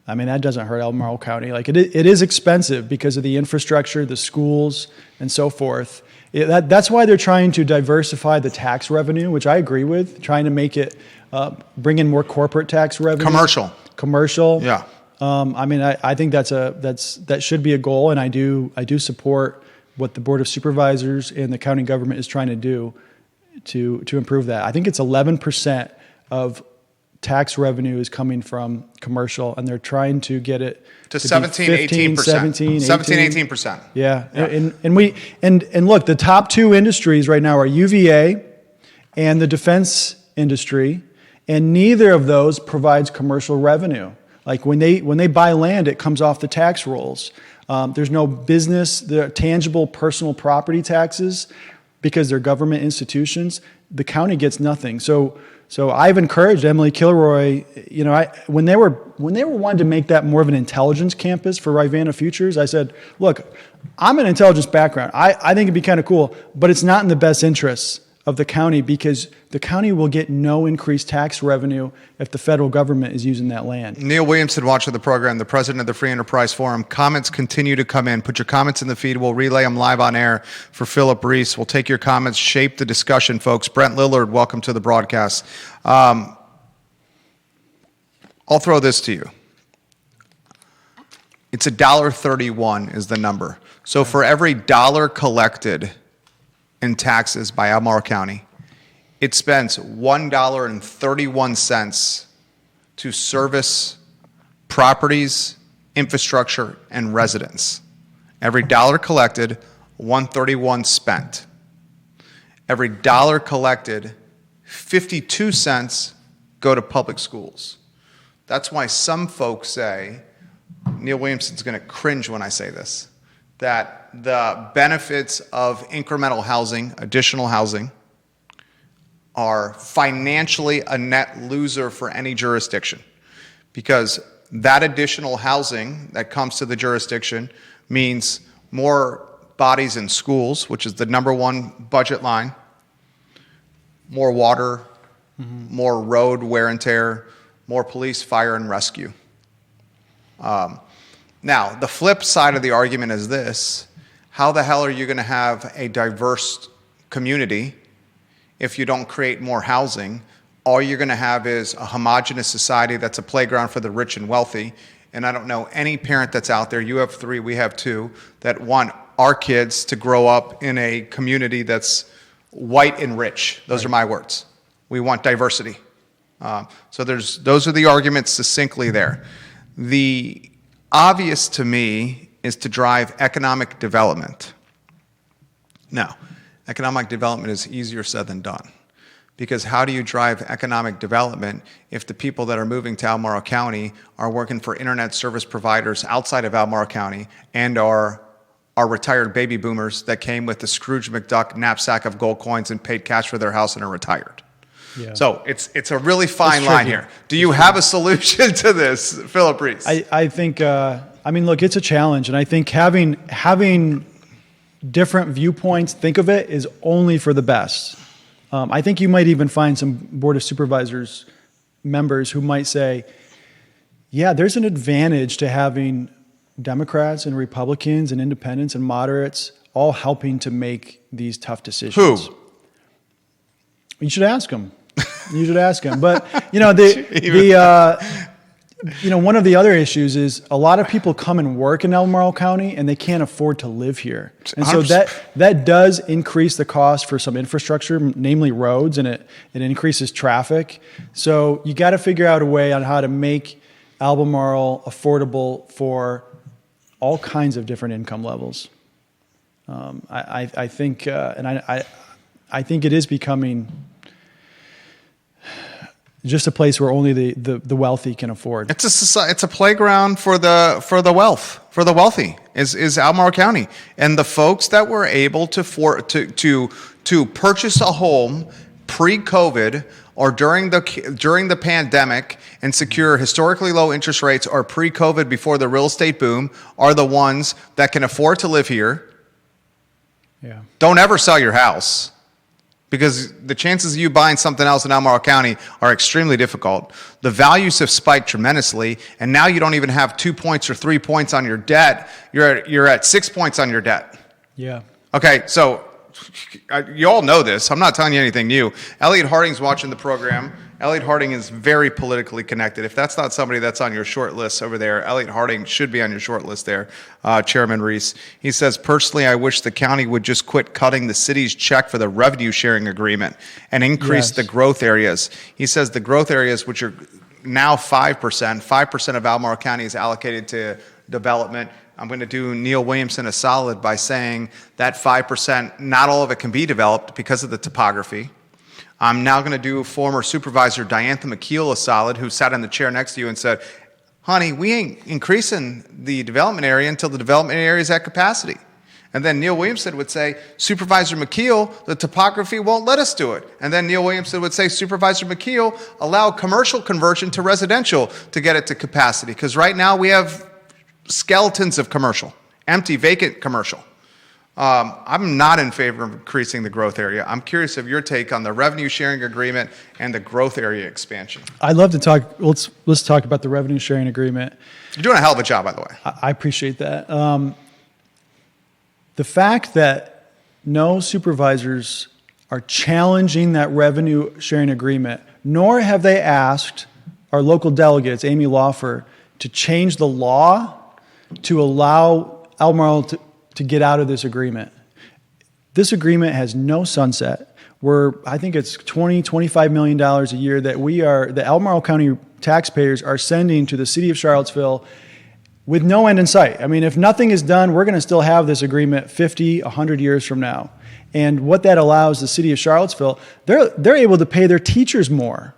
I mean, that doesn't hurt Albemarle County. Like it is expensive because of the infrastructure, the schools, and so forth. That's why they're trying to diversify the tax revenue, which I agree with, trying to make it bring in more corporate tax revenue. Commercial. Yeah. I mean, I think that should be a goal, and I do support what the Board of Supervisors and the county government is trying to do to improve that. I think it's 11% of tax revenue is coming from commercial, and they're trying to get it to 17, 18%. 18%. Yeah. And look, the top two industries right now are UVA and the defense industry, and neither of those provides commercial revenue. Like when they buy land, it comes off the tax rolls. There's no business, the tangible personal property taxes, because they're government institutions. The county gets nothing. So I've encouraged Emily Kilroy. You know, when they were wanting to make that more of an intelligence campus for Rivanna Futures, I said, look, I'm an intelligence background. I think it'd be kind of cool, but it's not in the best interests of the county, because the county will get no increased tax revenue if the federal government is using that land. Neil Williamson, watching the program, the president of the Free Enterprise Forum. Comments continue to come in. Put your comments in the feed. We'll relay them live on air for Phillip Riese. We'll take your comments, shape the discussion, folks. Brent Lillard, welcome to the broadcast. I'll throw this to you. It's $1.31 is the number. So for every dollar collected in taxes by Albemarle County, it spends $1.31 to service properties, infrastructure, and residents. Every dollar collected, $1.31 spent. Every dollar collected, 52 cents go to public schools. That's why some folks say, Neil Williamson's going to cringe when I say this, that the benefits of incremental housing, additional housing, are financially a net loser for any jurisdiction, because that additional housing that comes to the jurisdiction means more bodies in schools, which is the number one budget line, more water, more road wear and tear, more police, fire, and rescue. Now, the flip side of the argument is this: how the hell are you going to have a diverse community if you don't create more housing? All you're going to have is a homogenous society that's a playground for the rich and wealthy. And I don't know any parent that's out there, you have 3, we have 2, that want our kids to grow up in a community that's white and rich. Those are my words. We want diversity. So those are the arguments succinctly there. The obvious to me is to drive economic development. Now, economic development is easier said than done, because how do you drive economic development if the people that are moving to Albemarle County are working for internet service providers outside of Albemarle County and are retired baby boomers that came with the Scrooge McDuck knapsack of gold coins and paid cash for their house and are retired? Yeah. So it's a really fine line here. Do you have a solution to this, Phillip Riese? I think, I mean, look, it's a challenge. And I think having different viewpoints, think of it, is only for the best. I think you might even find some Board of Supervisors members who might say, yeah, there's an advantage to having Democrats and Republicans and independents and moderates all helping to make these tough decisions. Who? You should ask them. You should ask them. But, one of the other issues is a lot of people come and work in Albemarle County and they can't afford to live here. And so that does increase the cost for some infrastructure, namely roads, and it increases traffic. So you got to figure out a way on how to make Albemarle affordable for all kinds of different income levels. I think it is becoming just a place where only the wealthy can afford. It's a playground for the wealthy is Albemarle County, and the folks that were able to purchase a home pre-COVID or during the pandemic and secure historically low interest rates, or pre-COVID before the real estate boom, are the ones that can afford to live here. Yeah. Don't ever sell your house. because the chances of you buying something else in Albemarle County are extremely difficult. The values have spiked tremendously, and now you don't even have 2 points or 3 points on your debt. You're at 6 points on your debt. Yeah. Okay, so you all know this. I'm not telling you anything new. Elliot Harding's watching the program. Elliot Harding is very politically connected. If that's not somebody that's on your short list over there, Elliot Harding should be on your short list there, Chairman Riese. He says, personally, I wish the county would just quit cutting the city's check for the revenue sharing agreement and increase the growth areas. He says the growth areas, which are now 5% of Albemarle County is allocated to development. I'm going to do Neil Williamson a solid by saying that 5%, not all of it can be developed because of the topography. I'm now going to do former Supervisor Diantha McKeel a solid, who sat in the chair next to you and said, honey, we ain't increasing the development area until the development area is at capacity. And then Neil Williamson would say, Supervisor McKeel, the topography won't let us do it. And then Neil Williamson would say, Supervisor McKeel, allow commercial conversion to residential to get it to capacity. Because right now we have skeletons of commercial, empty, vacant commercial. I'm not in favor of increasing the growth area. I'm curious of your take on the revenue sharing agreement and the growth area expansion. I'd love to talk. Let's talk about the revenue sharing agreement. You're doing a hell of a job, by the way. I appreciate that. The fact that no supervisors are challenging that revenue sharing agreement, nor have they asked our local delegates, Amy Laufer, to change the law to allow Albemarle to get out of this agreement. This agreement has no sunset. I think it's $25 million a year that the Albemarle County taxpayers are sending to the city of Charlottesville with no end in sight. I mean, if nothing is done, we're going to still have this agreement 50, 100 years from now. And what that allows the city of Charlottesville, they're able to pay their teachers more.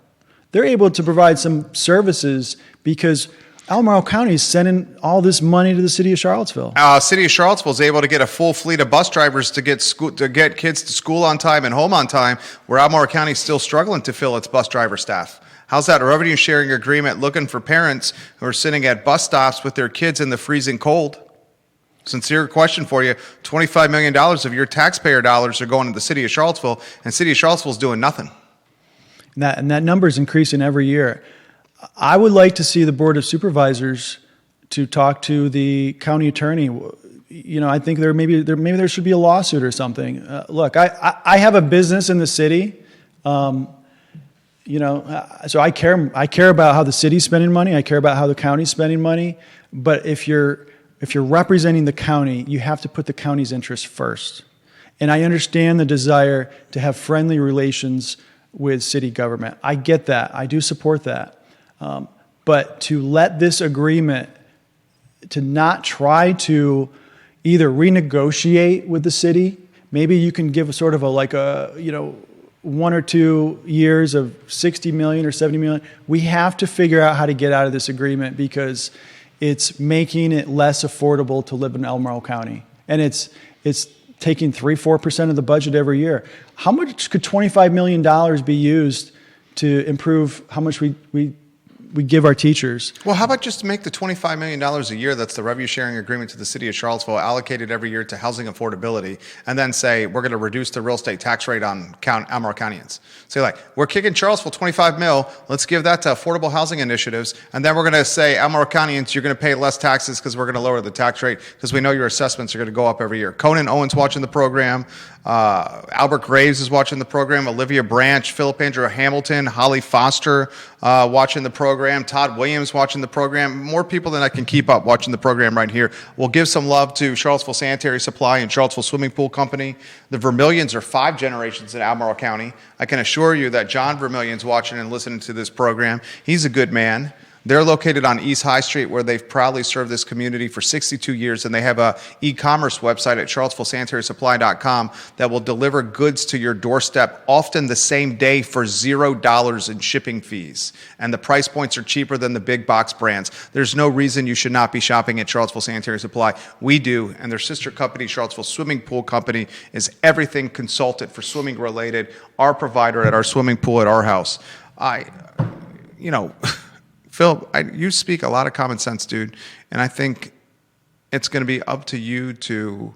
They're able to provide some services because Albemarle County is sending all this money to the city of Charlottesville. City of Charlottesville is able to get a full fleet of bus drivers to get kids to school on time and home on time, where Albemarle County is still struggling to fill its bus driver staff. How's that revenue sharing agreement looking for parents who are sitting at bus stops with their kids in the freezing cold? Sincere question for you. $25 million of your taxpayer dollars are going to the city of Charlottesville, and city of Charlottesville is doing nothing. And that number is increasing every year. I would like to see the Board of Supervisors to talk to the county attorney. You know, I think maybe there should be a lawsuit or something. Look, I have a business in the city. You know, so I care about how the city's spending money. I care about how the county's spending money. But if you're representing the county, you have to put the county's interests first. And I understand the desire to have friendly relations with city government. I get that. I do support that. But to let this agreement, to not try to either renegotiate with the city, maybe you can give sort of a 1 or 2 years of 60 million or 70 million. We have to figure out how to get out of this agreement because it's making it less affordable to live in Albemarle County. And it's taking 3-4% of the budget every year. How much could $25 million be used to improve how much we give our teachers? Well, how about just make the $25 million a year that's the revenue sharing agreement to the city of Charlottesville allocated every year to housing affordability, and then say we're going to reduce the real estate tax rate on Albemarle Countyans. Say like, we're kicking Charlottesville 25 mil, let's give that to affordable housing initiatives, and then we're going to say, Albemarle Countyans, you're going to pay less taxes because we're going to lower the tax rate because we know your assessments are going to go up every year. Conan Owens watching the program. Albert Graves is watching the program. Olivia Branch, Philip Andrew Hamilton, Holly Foster watching the program. Todd Williams watching the program. More people than I can keep up watching the program right here. We'll give some love to Charlottesville Sanitary Supply and Charlottesville Swimming Pool Company. The Vermillions are 5 generations in Albemarle County. I can assure you that John Vermillion's watching and listening to this program. He's a good man. They're located on East High Street, where they've proudly served this community for 62 years, and they have a e-commerce website at charlottesvillesanitarysupply.com that will deliver goods to your doorstep often the same day for $0 in shipping fees. And the price points are cheaper than the big box brands. There's no reason you should not be shopping at Charlottesville Sanitary Supply. We do, and their sister company, Charlottesville Swimming Pool Company, is everything consulted for swimming related. Our provider at our swimming pool at our house. Phil, you speak a lot of common sense, dude, and I think it's going to be up to you to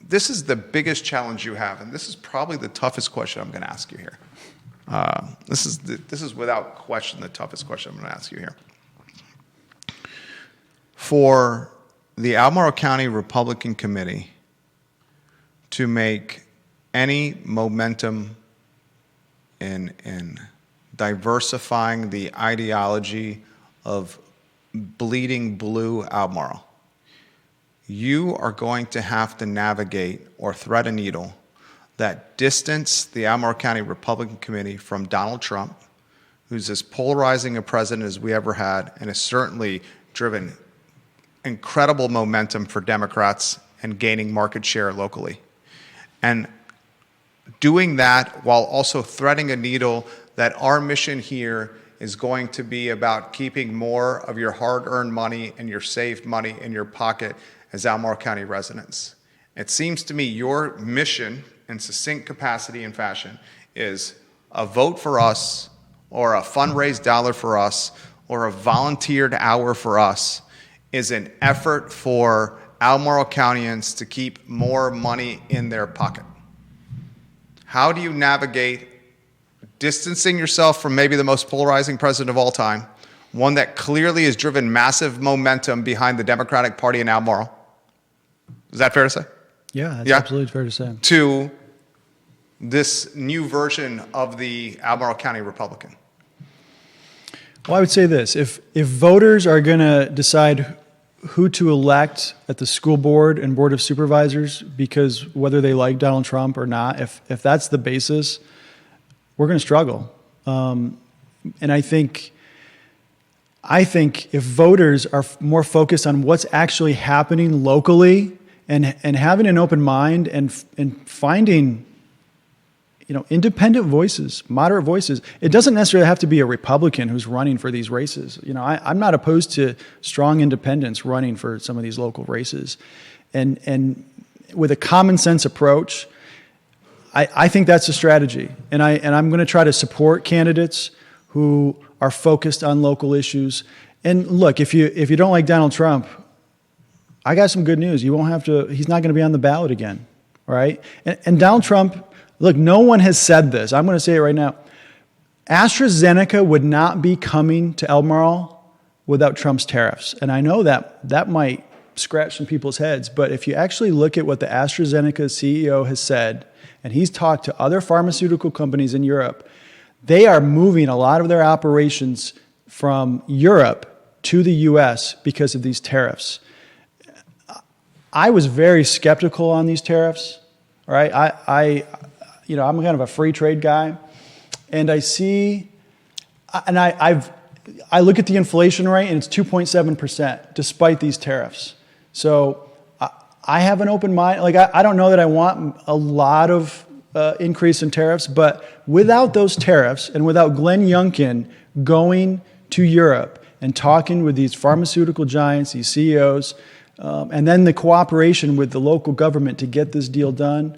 this is the biggest challenge you have, and this is probably the toughest question I'm going to ask you here. This is without question the toughest question I'm going to ask you here. For the Albemarle County Republican Committee to make any momentum in diversifying the ideology of bleeding blue Albemarle, you are going to have to navigate or thread a needle that distance the Albemarle County Republican Committee from Donald Trump, who's as polarizing a president as we ever had and has certainly driven incredible momentum for Democrats and gaining market share locally. And doing that while also threading a needle that our mission here is going to be about keeping more of your hard-earned money and your saved money in your pocket as Albemarle County residents. It seems to me your mission in succinct capacity and fashion is a vote for us or a fundraised dollar for us or a volunteered hour for us is an effort for Albemarle Countyans to keep more money in their pocket. How do you navigate distancing yourself from maybe the most polarizing president of all time, one that clearly has driven massive momentum behind the Democratic Party in Albemarle? Is that fair to say? Yeah, that's absolutely fair to say. To this new version of the Albemarle County Republican? Well, I would say this. If voters are going to decide who to elect at the school board and board of supervisors because whether they like Donald Trump or not, if that's the basis, we're going to struggle. And I think if voters are more focused on what's actually happening locally and having an open mind and finding independent voices, moderate voices. It doesn't necessarily have to be a Republican who's running for these races. I'm not opposed to strong independents running for some of these local races. And with a common sense approach, I think that's a strategy. And I'm going to try to support candidates who are focused on local issues. And look, if you don't like Donald Trump, I got some good news. You won't have to, he's not going to be on the ballot again, right? And Donald Trump, look, no one has said this. I'm going to say it right now. AstraZeneca would not be coming to Albemarle without Trump's tariffs. And I know that might scratch some people's heads, but if you actually look at what the AstraZeneca CEO has said, and he's talked to other pharmaceutical companies in Europe, they are moving a lot of their operations from Europe to the U.S. because of these tariffs. I was very skeptical on these tariffs, right? I'm kind of a free trade guy, and I see, and I look at the inflation rate, and it's 2.7% despite these tariffs. So I have an open mind. Like I don't know that I want a lot of increase in tariffs, but without those tariffs and without Glenn Youngkin going to Europe and talking with these pharmaceutical giants, these CEOs, and then the cooperation with the local government to get this deal done.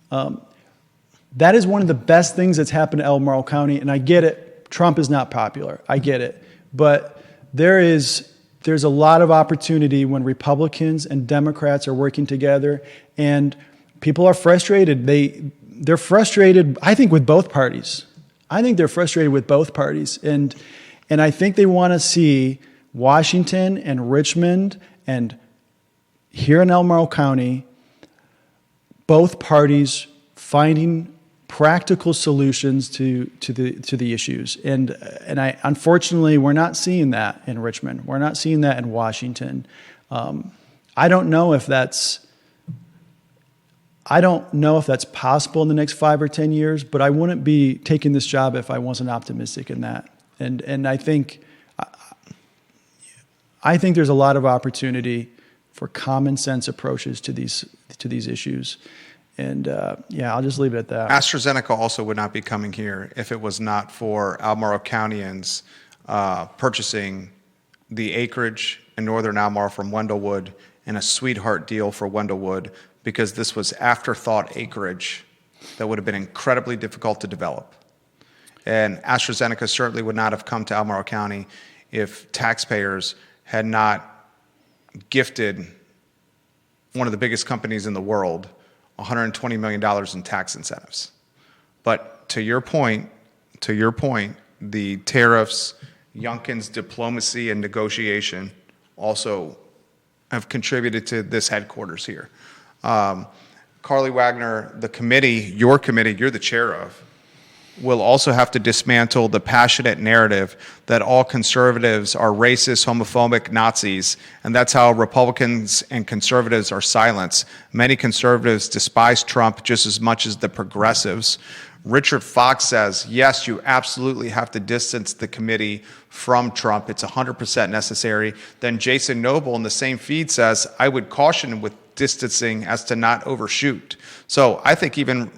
That is one of the best things that's happened to Albemarle County, and I get it. Trump is not popular. I get it. But there's a lot of opportunity when Republicans and Democrats are working together, and people are frustrated. They're frustrated, I think, with both parties. I think they're frustrated with both parties, and I think they want to see Washington and Richmond and here in Albemarle County, both parties finding practical solutions to the issues, and unfortunately we're not seeing that in Richmond. We're not seeing that in Washington. I don't know if that's possible in the next 5 or 10 years, but I wouldn't be taking this job if I wasn't optimistic in that. And I think there's a lot of opportunity for common sense approaches to these issues. And I'll just leave it at that. AstraZeneca also would not be coming here if it was not for Albemarle Countyans purchasing the acreage in northern Albemarle from Wendellwood and a sweetheart deal for Wendellwood, because this was afterthought acreage that would have been incredibly difficult to develop. And AstraZeneca certainly would not have come to Albemarle County if taxpayers had not gifted one of the biggest companies in the world $120 million in tax incentives. But to your point, the tariffs, Youngkin's diplomacy and negotiation also have contributed to this headquarters here. Carly Wagner, the committee, you're the chair of, will also have to dismantle the passionate narrative that all conservatives are racist, homophobic, Nazis, and that's how Republicans and conservatives are silenced. Many conservatives despise Trump just as much as the progressives. Richard Fox says, yes, you absolutely have to distance the committee from Trump. It's 100% necessary. Then Jason Noble in the same feed says, I would caution with distancing as to not overshoot. So I think even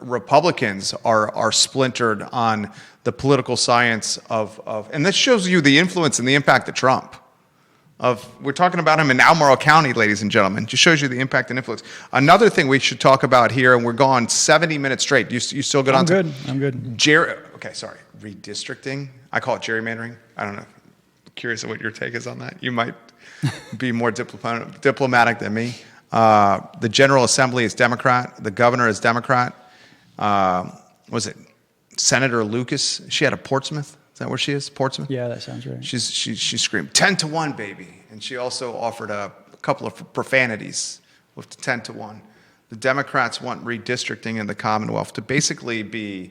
Republicans are splintered on the political science of and this shows you the influence and the impact of Trump. We're talking about him in Albemarle County, ladies and gentlemen. Just shows you the impact and influence. Another thing we should talk about here, and we're gone 70 minutes straight. You still good on time? I'm good. Okay, sorry. Redistricting. I call it gerrymandering. I don't know. Curious of what your take is on that. You might be more diplomatic than me. The General Assembly is Democrat. The governor is Democrat. Was it Senator Lucas? She had a Portsmouth. Is that where she is? Portsmouth? Yeah, that sounds right. She screamed 10-1, baby, and she also offered a couple of profanities with 10-1. The Democrats want redistricting in the Commonwealth to basically be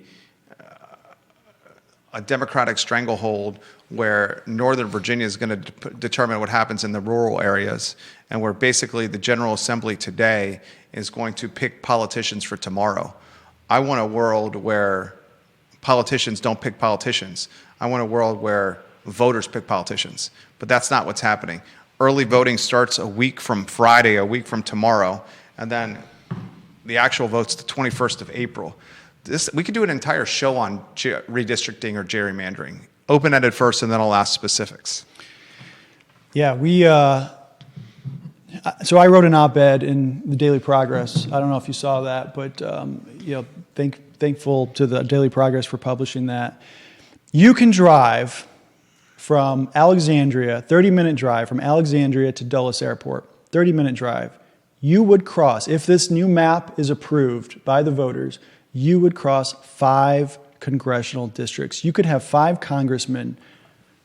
a Democratic stranglehold where Northern Virginia is going to determine what happens in the rural areas, and where basically the General Assembly today is going to pick politicians for tomorrow. I want a world where politicians don't pick politicians. I want a world where voters pick politicians. But that's not what's happening. Early voting starts a week from Friday, a week from tomorrow, and then the actual vote's the 21st of April. We could do an entire show on redistricting or gerrymandering. Open-ended first, and then I'll ask specifics. Yeah, so I wrote an op-ed in the Daily Progress. I don't know if you saw that, but thankful to the Daily Progress for publishing that. You can drive from Alexandria, 30-minute drive from Alexandria to Dulles Airport, 30-minute drive. You would cross, if this new map is approved by the voters, you would cross 5 congressional districts. You could have 5 congressmen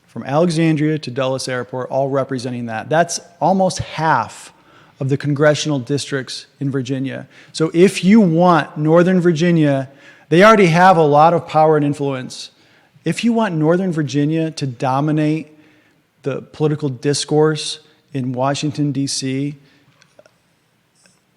from Alexandria to Dulles Airport all representing that. That's almost half of the congressional districts in Virginia. So if you want Northern Virginia, they already have a lot of power and influence. If you want Northern Virginia to dominate the political discourse in Washington, D.C.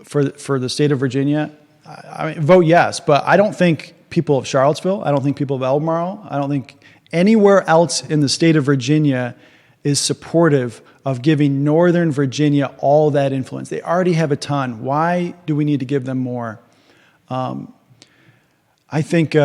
for the state of Virginia, I mean, vote yes. But I don't think people of Charlottesville, I don't think people of Albemarle, I don't think anywhere else in the state of Virginia is supportive of giving Northern Virginia all that influence. They already have a ton. Why do we need to give them more? I think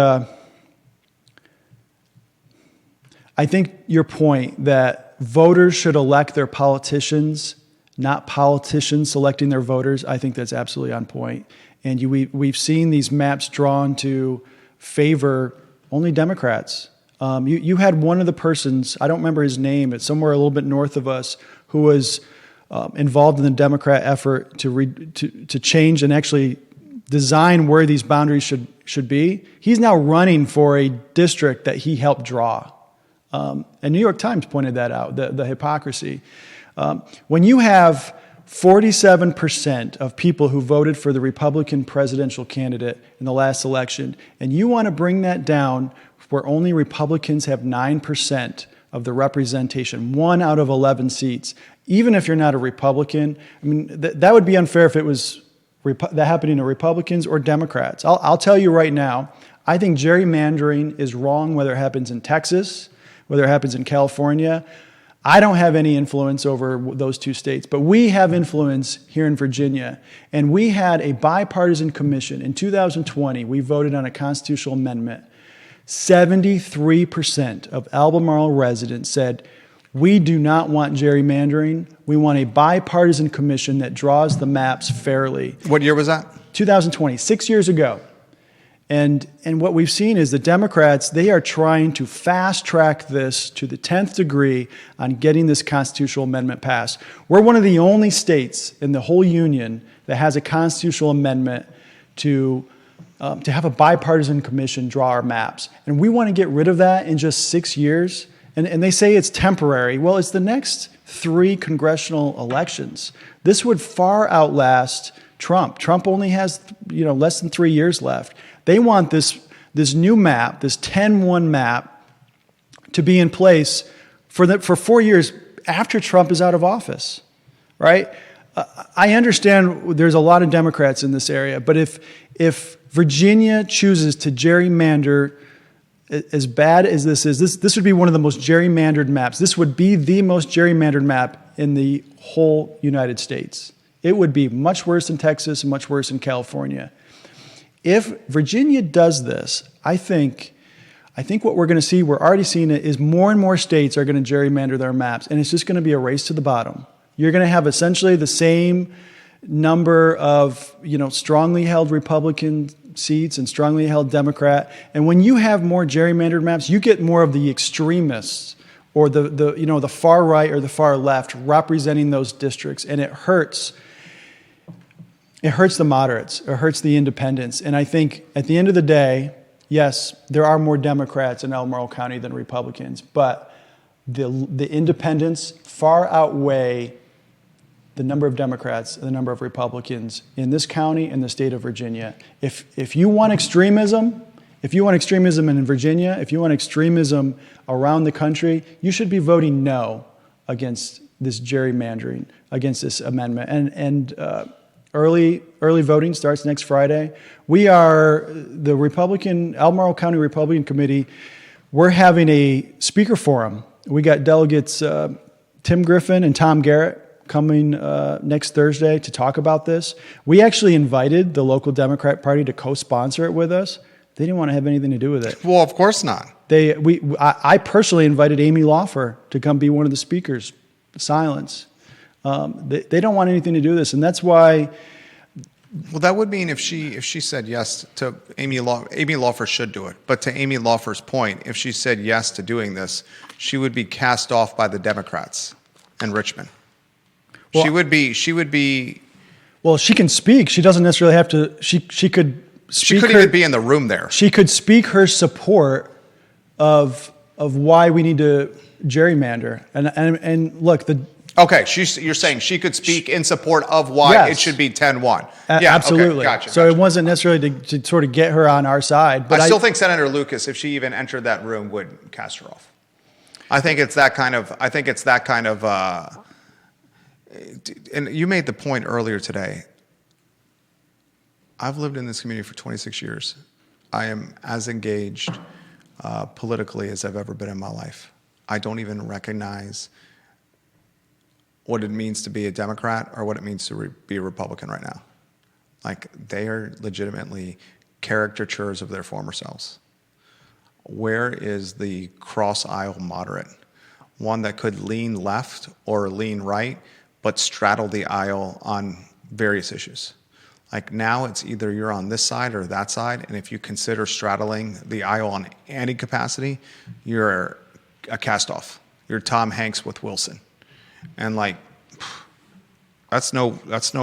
your point that voters should elect their politicians, not politicians selecting their voters, I think that's absolutely on point. And we've seen these maps drawn to favor only Democrats. You had one of the persons, I don't remember his name, it's somewhere a little bit north of us, who was involved in the Democrat effort to change and actually design where these boundaries should be. He's now running for a district that he helped draw. And New York Times pointed that out, the hypocrisy. When you have 47% of people who voted for the Republican presidential candidate in the last election, and you want to bring that down where only Republicans have 9% of the representation, 1 out of 11 seats, even if you're not a Republican, I mean, that would be unfair if it was that happening to Republicans or Democrats. I'll tell you right now, I think gerrymandering is wrong, whether it happens in Texas, whether it happens in California. I don't have any influence over those 2 states, but we have influence here in Virginia. And we had a bipartisan commission. In 2020, we voted on a constitutional amendment. 73% of Albemarle residents said, we do not want gerrymandering. We want a bipartisan commission that draws the maps fairly. What year was that? 2020, 6 years ago. And what we've seen is the Democrats, they are trying to fast track this to the 10th degree on getting this constitutional amendment passed. We're one of the only states in the whole union that has a constitutional amendment to have a bipartisan commission draw our maps. And we want to get rid of that in just 6 years. And they say it's temporary. Well, it's the next 3 congressional elections. This would far outlast Trump. Trump only has less than 3 years left. They want this new map, this 10-1 map, to be in place for 4 years after Trump is out of office, right? I understand there's a lot of Democrats in this area, but if Virginia chooses to gerrymander as bad as this is, this would be one of the most gerrymandered maps. This would be the most gerrymandered map in the whole United States. It would be much worse in Texas and much worse in California. If Virginia does this, I think what we're going to see, we're already seeing it, is more and more states are going to gerrymander their maps, and it's just going to be a race to the bottom. You're going to have essentially the same number of strongly held Republican seats and strongly held Democrat. And when you have more gerrymandered maps, you get more of the extremists or the far right or the far left representing those districts, and it hurts. It hurts the moderates. It hurts the independents. And I think at the end of the day, yes, there are more Democrats in Albemarle County than Republicans, but the independents far outweigh the number of Democrats and the number of Republicans in this county and the state of Virginia. If you want extremism, in Virginia, if you want extremism around the country, you should be voting no against this gerrymandering, against this amendment. And early voting starts next Friday. We are the Albemarle County Republican Committee. We're having a speaker forum. We got delegates Tim Griffin and Tom Garrett coming next Thursday to talk about this. We actually invited the local Democrat Party to co-sponsor it with us. They didn't want to have anything to do with it. Well, of course not. I personally invited Amy Laufer to come be one of the speakers. Silence. They don't want anything to do with this, and that's why. Well, that would mean if she said yes to Amy Laufer should do it. But to Amy Laufer's point, if she said yes to doing this, she would be cast off by the Democrats in Richmond. Well, she would be. Well, she can speak. She doesn't necessarily have to. She could. She couldn't even be in the room there. She could speak her support of why we need to gerrymander. And look, okay, you're saying she could speak in support of why it should be 10-1. Yeah, absolutely. Okay, gotcha. So it wasn't necessarily to sort of get her on our side. But I still think Senator Lucas, if she even entered that room, would cast her off. I think it's that kind of. And you made the point earlier today. I've lived in this community for 26 years. I am as engaged politically as I've ever been in my life. I don't even recognize what it means to be a Democrat or what it means to be a Republican right now. Like, they are legitimately caricatures of their former selves. Where is the cross-aisle moderate? One that could lean left or lean right, but straddle the aisle on various issues. Like, now it's either you're on this side or that side, and if you consider straddling the aisle on any capacity, you're a cast-off. You're Tom Hanks with Wilson. And like, that's no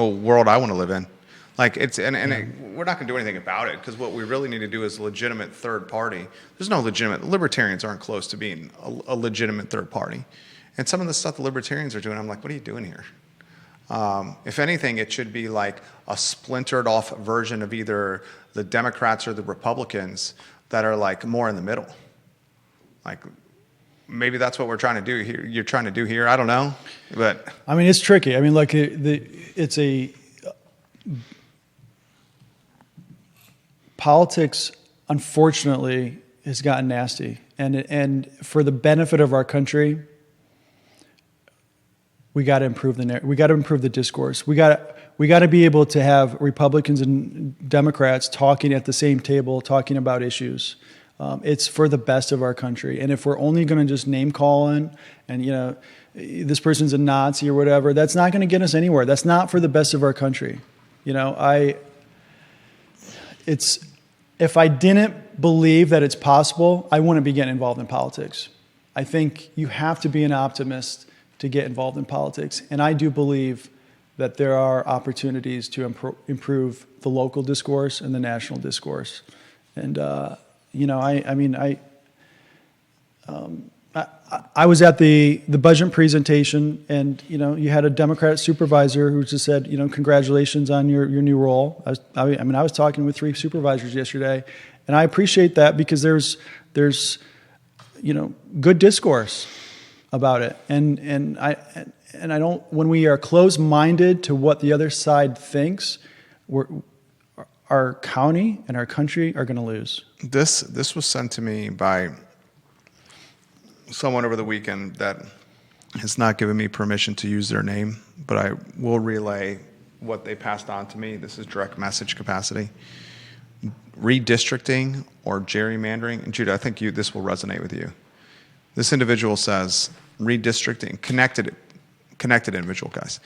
world I want to live in. Like, we're not going to do anything about it, because what we really need to do is a legitimate third party. There's no legitimate. Libertarians aren't close to being a legitimate third party. And some of the stuff the libertarians are doing, I'm like, what are you doing here? If anything, it should be like a splintered off version of either the Democrats or the Republicans that are like more in the middle. Like, maybe that's what we're trying to do here. You're trying to do here. I don't know, but I mean, it's tricky. I mean, like, it's a politics. Unfortunately, has gotten nasty, and for the benefit of our country, we got to improve we got to improve the discourse. We got to be able to have Republicans and Democrats talking at the same table, talking about issues. It's for the best of our country. And if we're only going to just name calling and, this person's a Nazi or whatever, that's not going to get us anywhere. That's not for the best of our country. If I didn't believe that it's possible, I wouldn't be getting involved in politics. I think you have to be an optimist to get involved in politics. And I do believe that there are opportunities to improve the local discourse and the national discourse. And, I was at the budget presentation, and you had a Democratic supervisor who just said, congratulations on your new role. I was talking with 3 supervisors yesterday, and I appreciate that because there's good discourse about it, and I don't, when we are closed-minded to what the other side thinks, our county and our country are going to lose. This was sent to me by someone over the weekend that has not given me permission to use their name, but I will relay what they passed on to me. This is direct message capacity. Redistricting or gerrymandering, and Judah, I think this will resonate with you. This individual says redistricting, connected individual, guys.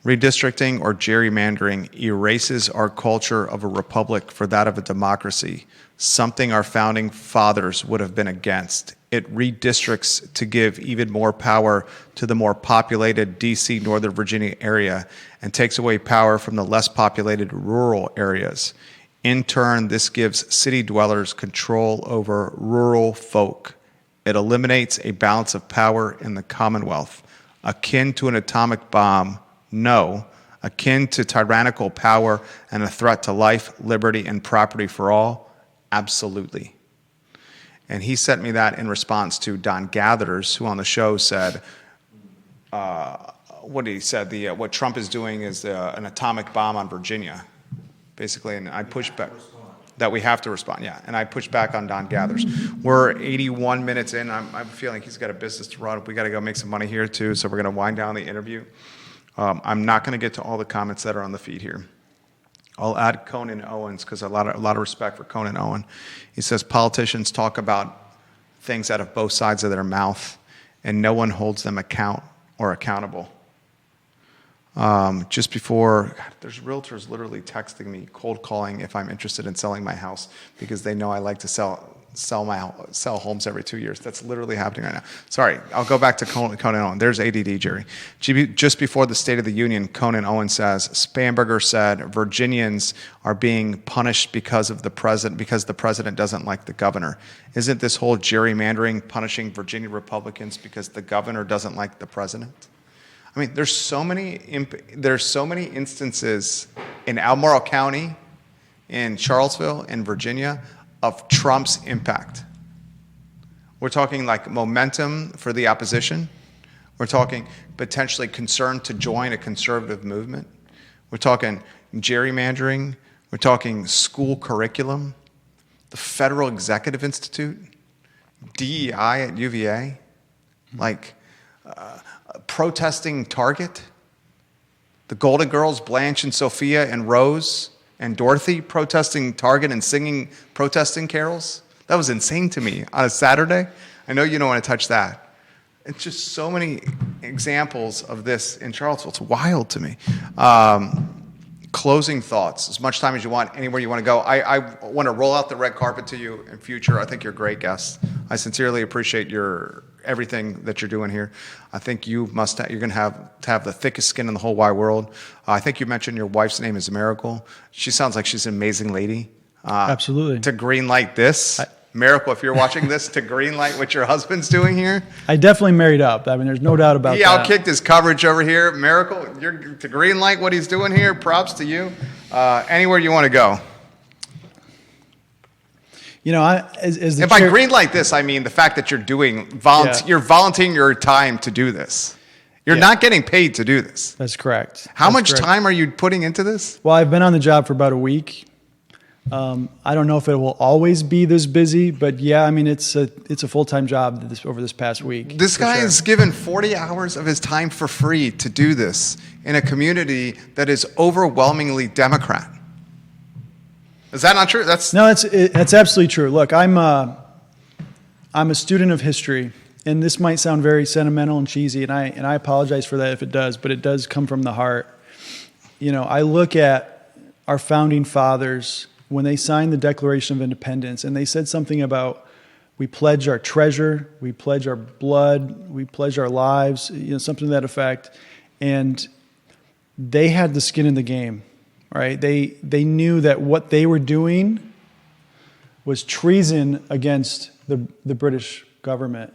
Redistricting or gerrymandering erases our culture of a republic for that of a democracy, something our founding fathers would have been against. It redistricts to give even more power to the more populated D.C. Northern Virginia area and takes away power from the less populated rural areas. In turn, this gives city dwellers control over rural folk. It eliminates a balance of power in the Commonwealth, akin to an atomic bomb. No, akin to tyrannical power and a threat to life, liberty, and property for all? Absolutely. And he sent me that in response to Don Gathers, who on the show said, what Trump is doing is an atomic bomb on Virginia, basically, and I pushed back. That we have to respond, yeah. And I pushed back on Don Gathers. We're 81 minutes in. I'm feeling he's got a business to run. We got to go make some money here, too, so we're going to wind down the interview. I'm not going to get to all the comments that are on the feed here. I'll add Conan Owens because a lot of respect for Conan Owen. He says politicians talk about things out of both sides of their mouth, and no one holds them accountable. Just before, there's realtors literally texting me, cold calling if I'm interested in selling my house because they know I like to sell homes every 2 years. That's literally happening right now. Sorry, I'll go back to Conan Owen. There's ADD, Jerry. Just before the State of the Union, Conan Owen says, Spanberger said Virginians are being punished because the president doesn't like the governor. Isn't this whole gerrymandering punishing Virginia Republicans because the governor doesn't like the president? I mean, there's so many instances in Albemarle County, in Charlottesville, in Virginia, of Trump's impact. We're talking like momentum for the opposition. We're talking potentially concern to join a conservative movement. We're talking gerrymandering. We're talking school curriculum, the Federal Executive Institute, DEI at UVA, protesting Target, the Golden Girls, Blanche and Sophia and Rose and Dorothy protesting Target and singing protesting carols. That was insane to me on a Saturday. I know you don't want to touch that. It's just so many examples of this in Charlottesville. It's wild to me. Closing thoughts, as much time as you want, anywhere you want to go. I want to roll out the red carpet to you in future. I think you're a great guest. I sincerely appreciate everything that you're doing here. I think you're going to have the thickest skin in the whole wide world. I think you mentioned your wife's name is Miracle. She sounds like she's an amazing lady. Absolutely. To green light this. Miracle, if you're watching this, to green light what your husband's doing here. I definitely married up. I mean, there's no doubt about that. He outkicked his coverage over here. Miracle, you're to green light what he's doing here. Props to you. Anywhere you want to go. And by green light this, I mean the fact that you're you're volunteering your time to do this. You're not getting paid to do this. That's correct. How much time are you putting into this? Well, I've been on the job for about a week. I don't know if it will always be this busy, but yeah, I mean, it's a full-time job over this past week. This guy is given 40 hours of his time for free to do this in a community that is overwhelmingly Democrat. Is that not true? That's absolutely true. Look, I'm a student of history, and this might sound very sentimental and cheesy, and I apologize for that if it does, but it does come from the heart. I look at our founding fathers when they signed the Declaration of Independence, and they said something about we pledge our treasure, we pledge our blood, we pledge our lives, something to that effect. And they had the skin in the game, right? They knew that what they were doing was treason against the British government.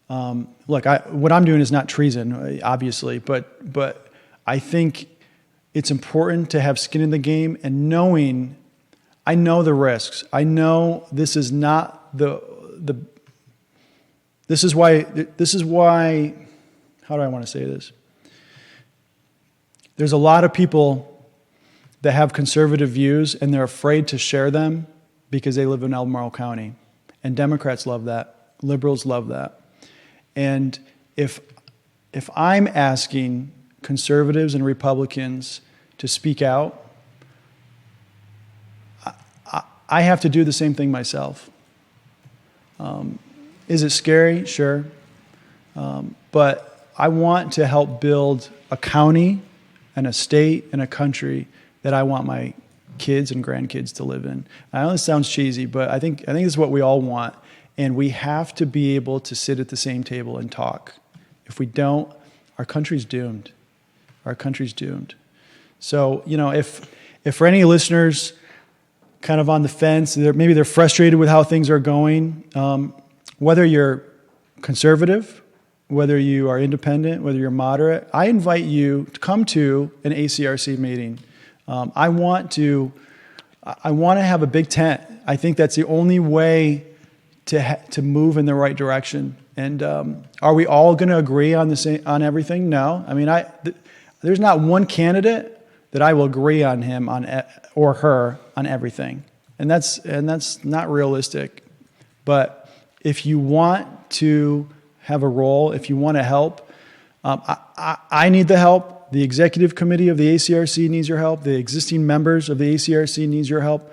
Look, what I'm doing is not treason, obviously, but I think it's important to have skin in the game and knowing, I know the risks. I know this is not this is why, how do I want to say this? There's a lot of people that have conservative views and they're afraid to share them because they live in Albemarle County. And Democrats love that. Liberals love that. And if I'm asking conservatives and Republicans to speak out, I have to do the same thing myself. Is it scary? Sure. But I want to help build a county and a state and a country that I want my kids and grandkids to live in. I know this sounds cheesy, but I think this is what we all want. And we have to be able to sit at the same table and talk. If we don't, our country's doomed. Our country's doomed. So, if for any listeners kind of on the fence, maybe they're frustrated with how things are going, whether you're conservative, whether you are independent, whether you're moderate, I invite you to come to an ACRC meeting. I want to have a big tent. I think that's the only way to move in the right direction. And are we all going to agree on on everything? No. I mean, there's not one candidate that I will agree on him or her on everything, and that's not realistic. But if you want to have a role, if you want to help, I need the help. The executive committee of the ACRC needs your help. The existing members of the ACRC needs your help.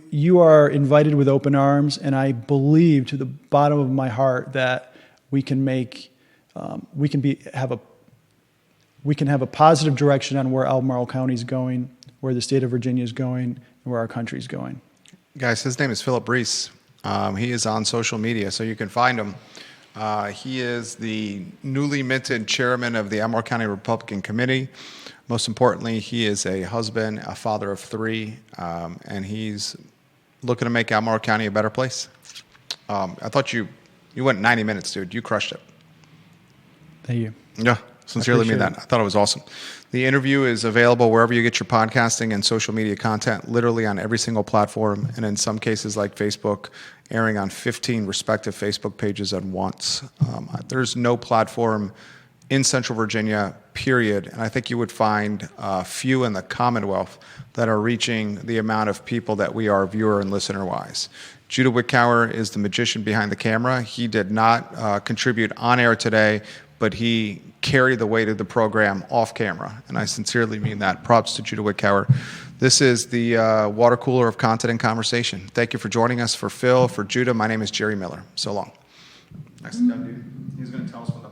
You are invited with open arms, and I believe to the bottom of my heart that we can have a positive direction on where Albemarle County is going, where the state of Virginia is going, and where our country is going. Guys, his name is Phillip Riese. He is on social media, so you can find him. He is the newly minted chairman of the Albemarle County Republican Committee. Most importantly, he is a husband, a father of 3, and he's looking to make Albemarle County a better place. I thought you went 90 minutes, dude. You crushed it. Thank you. Yeah, sincerely mean that. I thought it was awesome. The interview is available wherever you get your podcasting and social media content, literally on every single platform, and in some cases like Facebook, airing on 15 respective Facebook pages at once. There's no platform in Central Virginia, period, and I think you would find few in the Commonwealth that are reaching the amount of people that we are viewer and listener-wise. Judah Wickower is the magician behind the camera. He did not contribute on air today, but he carried the weight of the program off camera, and I sincerely mean that. Props to Judah Wickower. This is the water cooler of content and conversation. Thank you for joining us. For Phil, for Judah, my name is Jerry Miller. So long. Nice to dude. He's going to tell us what